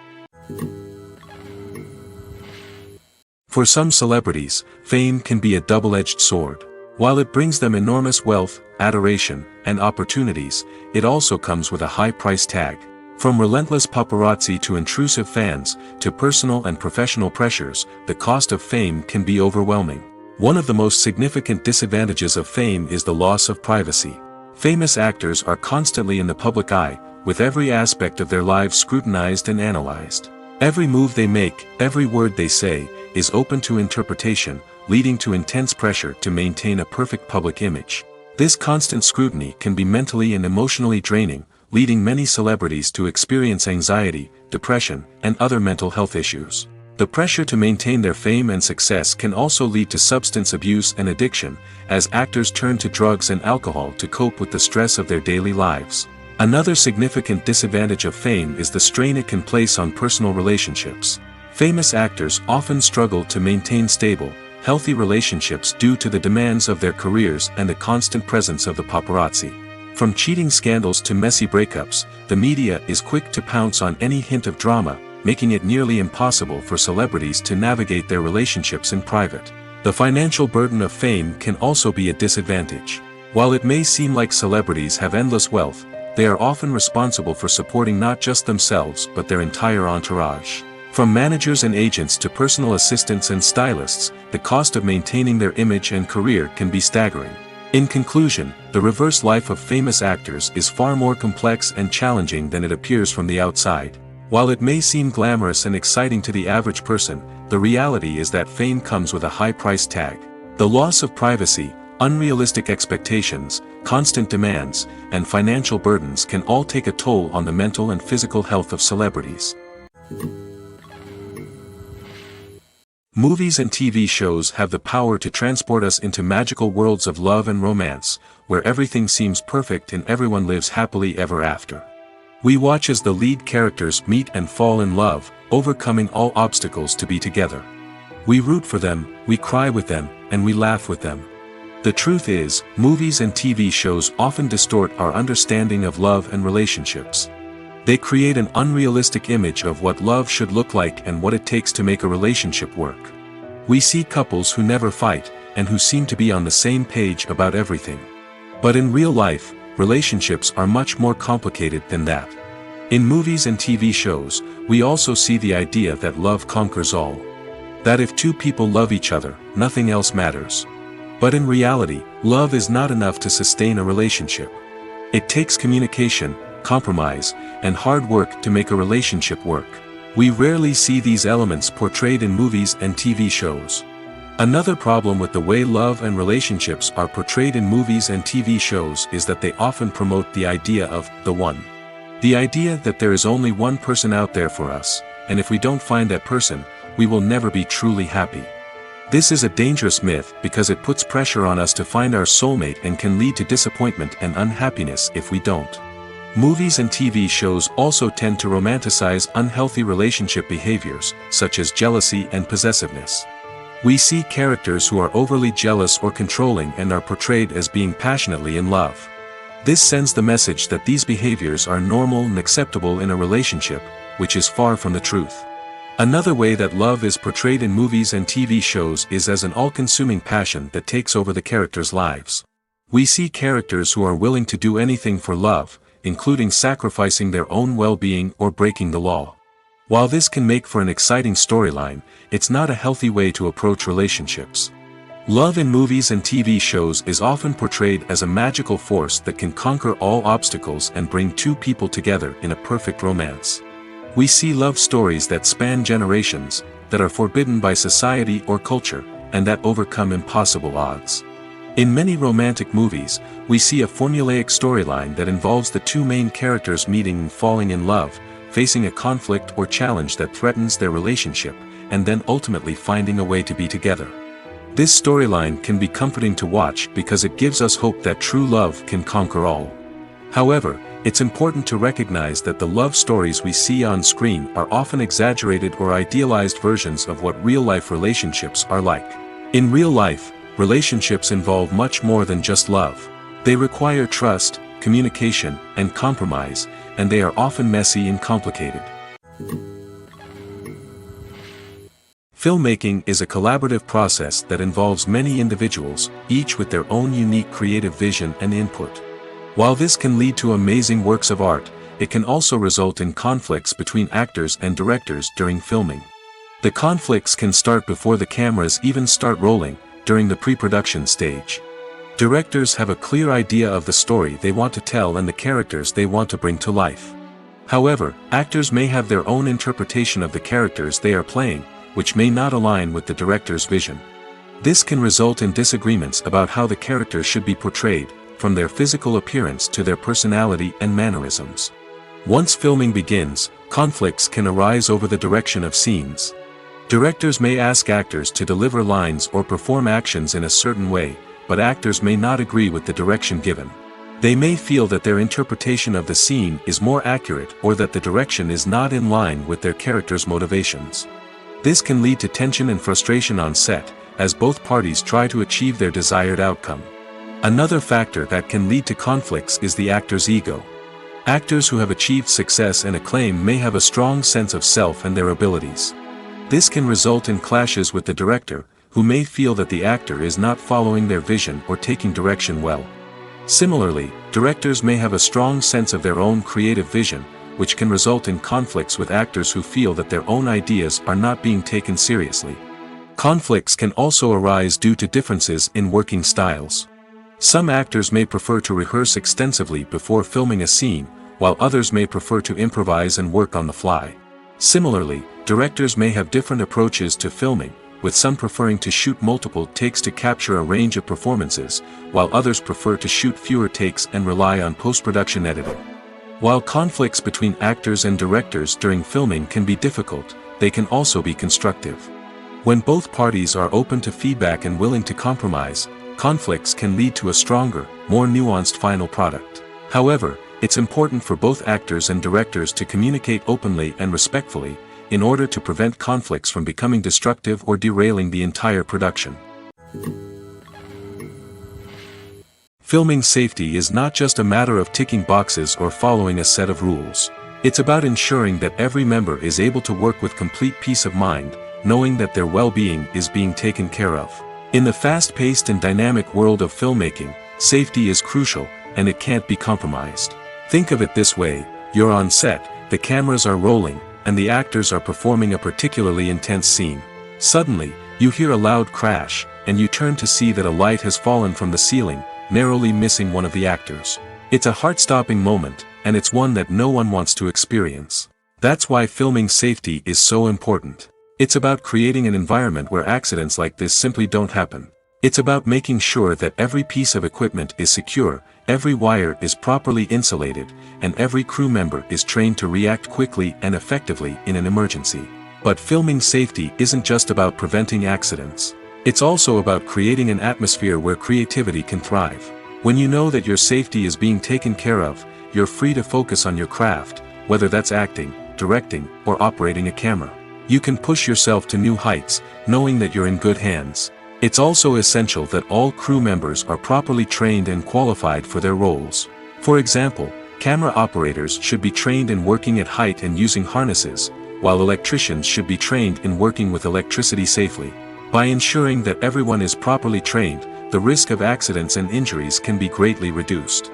For some celebrities, fame can be a double-edged sword. While it brings them enormous wealth, adoration, and opportunities, it also comes with a high price tag. From relentless paparazzi to intrusive fans, to personal and professional pressures, the cost of fame can be overwhelming. One of the most significant disadvantages of fame is the loss of privacy. Famous actors are constantly in the public eye, with every aspect of their lives scrutinized and analyzed. Every move they make, every word they say, is open to interpretation, leading to intense pressure to maintain a perfect public image. This constant scrutiny can be mentally and emotionally draining, leading many celebrities to experience anxiety, depression, and other mental health issues. The pressure to maintain their fame and success can also lead to substance abuse and addiction, as actors turn to drugs and alcohol to cope with the stress of their daily lives. Another significant disadvantage of fame is the strain it can place on personal relationships. Famous actors often struggle to maintain stable, healthy relationships due to the demands of their careers and the constant presence of the paparazzi. From cheating scandals to messy breakups, the media is quick to pounce on any hint of drama, making it nearly impossible for celebrities to navigate their relationships in private. The financial burden of fame can also be a disadvantage. While it may seem like celebrities have endless wealth, they are often responsible for supporting not just themselves but their entire entourage. From managers and agents to personal assistants and stylists, the cost of maintaining their image and career can be staggering. In conclusion, the reverse life of famous actors is far more complex and challenging than it appears from the outside. While it may seem glamorous and exciting to the average person, the reality is that fame comes with a high price tag. The loss of privacy, unrealistic expectations, constant demands, and financial burdens can all take a toll on the mental and physical health of celebrities. Movies and TV shows have the power to transport us into magical worlds of love and romance, where everything seems perfect and everyone lives happily ever after. We watch as the lead characters meet and fall in love, overcoming all obstacles to be together. We root for them, we cry with them, and we laugh with them. The truth is, movies and TV shows often distort our understanding of love and relationships. They create an unrealistic image of what love should look like and what it takes to make a relationship work. We see couples who never fight, and who seem to be on the same page about everything. But in real life, relationships are much more complicated than that. In movies and TV shows, we also see the idea that love conquers all. That if two people love each other, nothing else matters. But in reality, love is not enough to sustain a relationship. It takes communication, compromise, and hard work to make a relationship work. We rarely see these elements portrayed in movies and TV shows. Another problem with the way love and relationships are portrayed in movies and TV shows is that they often promote the idea of the one. The idea that there is only one person out there for us, and if we don't find that person, we will never be truly happy. This is a dangerous myth because it puts pressure on us to find our soulmate and can lead to disappointment and unhappiness if we don't. Movies and TV shows also tend to romanticize unhealthy relationship behaviors, such as jealousy and possessiveness. We see characters who are overly jealous or controlling and are portrayed as being passionately in love. This sends the message that these behaviors are normal and acceptable in a relationship, which is far from the truth. Another way that love is portrayed in movies and TV shows is as an all-consuming passion that takes over the characters' lives. We see characters who are willing to do anything for love, including sacrificing their own well-being or breaking the law. While this can make for an exciting storyline, it's not a healthy way to approach relationships. Love in movies and TV shows is often portrayed as a magical force that can conquer all obstacles and bring two people together in a perfect romance. We see love stories that span generations, that are forbidden by society or culture, and that overcome impossible odds. In many romantic movies, we see a formulaic storyline that involves the two main characters meeting and falling in love, facing a conflict or challenge that threatens their relationship, and then ultimately finding a way to be together. This storyline can be comforting to watch because it gives us hope that true love can conquer all. However, it's important to recognize that the love stories we see on screen are often exaggerated or idealized versions of what real-life relationships are like. In real life, relationships involve much more than just love. They require trust, communication, and compromise, and they are often messy and complicated. Filmmaking is a collaborative process that involves many individuals, each with their own unique creative vision and input. While this can lead to amazing works of art, it can also result in conflicts between actors and directors during filming. The conflicts can start before the cameras even start rolling, during the pre-production stage. Directors have a clear idea of the story they want to tell and the characters they want to bring to life. However, actors may have their own interpretation of the characters they are playing, which may not align with the director's vision. This can result in disagreements about how the characters should be portrayed, from their physical appearance to their personality and mannerisms. Once filming begins, conflicts can arise over the direction of scenes. Directors may ask actors to deliver lines or perform actions in a certain way, but actors may not agree with the direction given. They may feel that their interpretation of the scene is more accurate or that the direction is not in line with their character's motivations. This can lead to tension and frustration on set, as both parties try to achieve their desired outcome. Another factor that can lead to conflicts is the actor's ego. Actors who have achieved success and acclaim may have a strong sense of self and their abilities. This can result in clashes with the director, who may feel that the actor is not following their vision or taking direction well. Similarly, directors may have a strong sense of their own creative vision, which can result in conflicts with actors who feel that their own ideas are not being taken seriously. Conflicts can also arise due to differences in working styles. Some actors may prefer to rehearse extensively before filming a scene, while others may prefer to improvise and work on the fly. Similarly, directors may have different approaches to filming, with some preferring to shoot multiple takes to capture a range of performances, while others prefer to shoot fewer takes and rely on post-production editing. While conflicts between actors and directors during filming can be difficult, they can also be constructive. When both parties are open to feedback and willing to compromise, conflicts can lead to a stronger, more nuanced final product. However, it's important for both actors and directors to communicate openly and respectfully, in order to prevent conflicts from becoming destructive or derailing the entire production. Filming safety is not just a matter of ticking boxes or following a set of rules. It's about ensuring that every member is able to work with complete peace of mind, knowing that their well-being is being taken care of. In the fast-paced and dynamic world of filmmaking, safety is crucial, and it can't be compromised. Think of it this way: you're on set, the cameras are rolling, and the actors are performing a particularly intense scene. Suddenly, you hear a loud crash, and you turn to see that a light has fallen from the ceiling, narrowly missing one of the actors. It's a heart-stopping moment, and it's one that no one wants to experience. That's why filming safety is so important. It's about creating an environment where accidents like this simply don't happen. It's about making sure that every piece of equipment is secure, every wire is properly insulated, and every crew member is trained to react quickly and effectively in an emergency. But filming safety isn't just about preventing accidents. It's also about creating an atmosphere where creativity can thrive. When you know that your safety is being taken care of, you're free to focus on your craft, whether that's acting, directing, or operating a camera. You can push yourself to new heights, knowing that you're in good hands. It's also essential that all crew members are properly trained and qualified for their roles. For example, camera operators should be trained in working at height and using harnesses, while electricians should be trained in working with electricity safely. By ensuring that everyone is properly trained, the risk of accidents and injuries can be greatly reduced.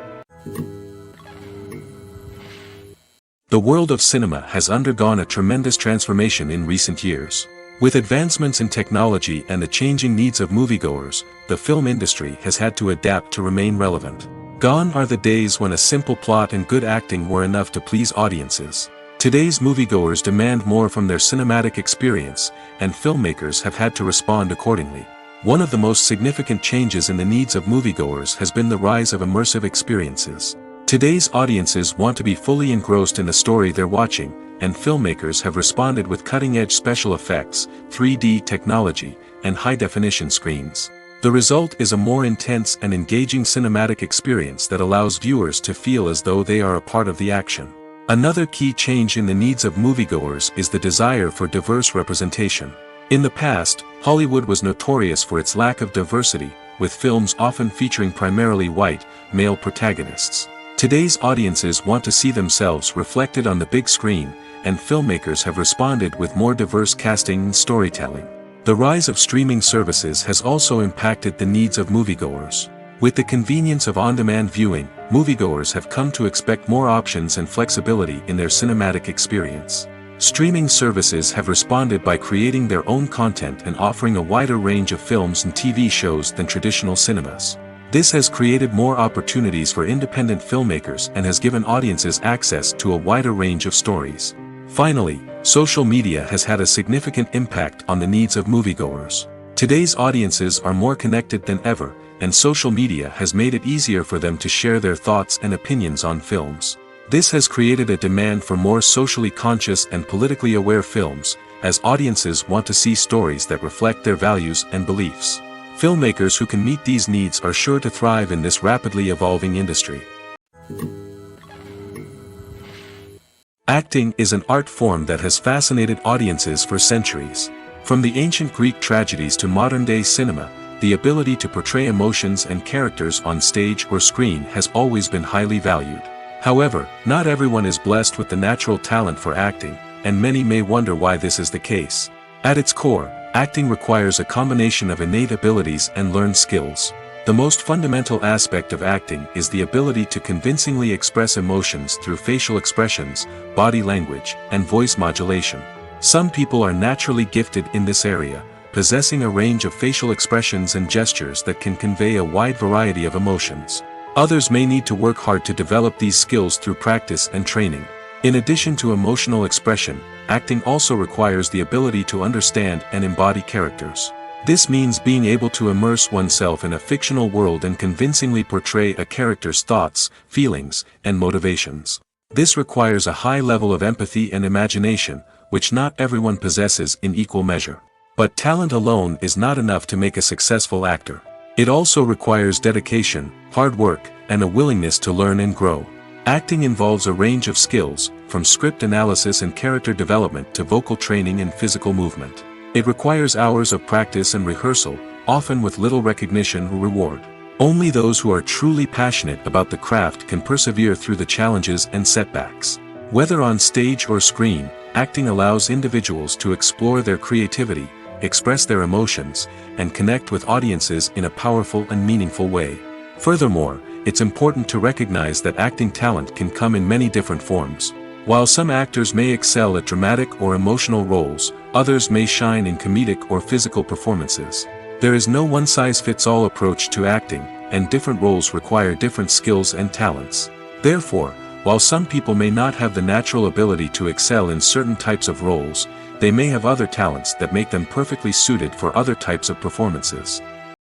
The world of cinema has undergone a tremendous transformation in recent years. With advancements in technology and the changing needs of moviegoers, the film industry has had to adapt to remain relevant. Gone are the days when a simple plot and good acting were enough to please audiences. Today's moviegoers demand more from their cinematic experience, and filmmakers have had to respond accordingly. One of the most significant changes in the needs of moviegoers has been the rise of immersive experiences. Today's audiences want to be fully engrossed in the story they're watching, and filmmakers have responded with cutting-edge special effects, 3D technology, and high-definition screens. The result is a more intense and engaging cinematic experience that allows viewers to feel as though they are a part of the action. Another key change in the needs of moviegoers is the desire for diverse representation. In the past, Hollywood was notorious for its lack of diversity, with films often featuring primarily white, male protagonists. Today's audiences want to see themselves reflected on the big screen, and filmmakers have responded with more diverse casting and storytelling. The rise of streaming services has also impacted the needs of moviegoers. With the convenience of on-demand viewing, moviegoers have come to expect more options and flexibility in their cinematic experience. Streaming services have responded by creating their own content and offering a wider range of films and TV shows than traditional cinemas. This has created more opportunities for independent filmmakers and has given audiences access to a wider range of stories. Finally, social media has had a significant impact on the needs of moviegoers. Today's audiences are more connected than ever, and social media has made it easier for them to share their thoughts and opinions on films. This has created a demand for more socially conscious and politically aware films, as audiences want to see stories that reflect their values and beliefs. Filmmakers who can meet these needs are sure to thrive in this rapidly evolving industry. Acting is an art form that has fascinated audiences for centuries. From the ancient Greek tragedies to modern-day cinema, the ability to portray emotions and characters on stage or screen has always been highly valued. However, not everyone is blessed with the natural talent for acting, and many may wonder why this is the case. At its core, acting requires a combination of innate abilities and learned skills. The most fundamental aspect of acting is the ability to convincingly express emotions through facial expressions, body language, and voice modulation. Some people are naturally gifted in this area, possessing a range of facial expressions and gestures that can convey a wide variety of emotions. Others may need to work hard to develop these skills through practice and training. In addition to emotional expression, acting also requires the ability to understand and embody characters. This means being able to immerse oneself in a fictional world and convincingly portray a character's thoughts, feelings, and motivations. This requires a high level of empathy and imagination, which not everyone possesses in equal measure. But talent alone is not enough to make a successful actor. It also requires dedication, hard work, and a willingness to learn and grow. Acting involves a range of skills, from script analysis and character development to vocal training and physical movement. It requires hours of practice and rehearsal, often with little recognition or reward. Only those who are truly passionate about the craft can persevere through the challenges and setbacks. Whether on stage or screen, acting allows individuals to explore their creativity, express their emotions, and connect with audiences in a powerful and meaningful way. Furthermore, it's important to recognize that acting talent can come in many different forms. While some actors may excel at dramatic or emotional roles, others may shine in comedic or physical performances. There is no one-size-fits-all approach to acting, and different roles require different skills and talents. Therefore, while some people may not have the natural ability to excel in certain types of roles, they may have other talents that make them perfectly suited for other types of performances.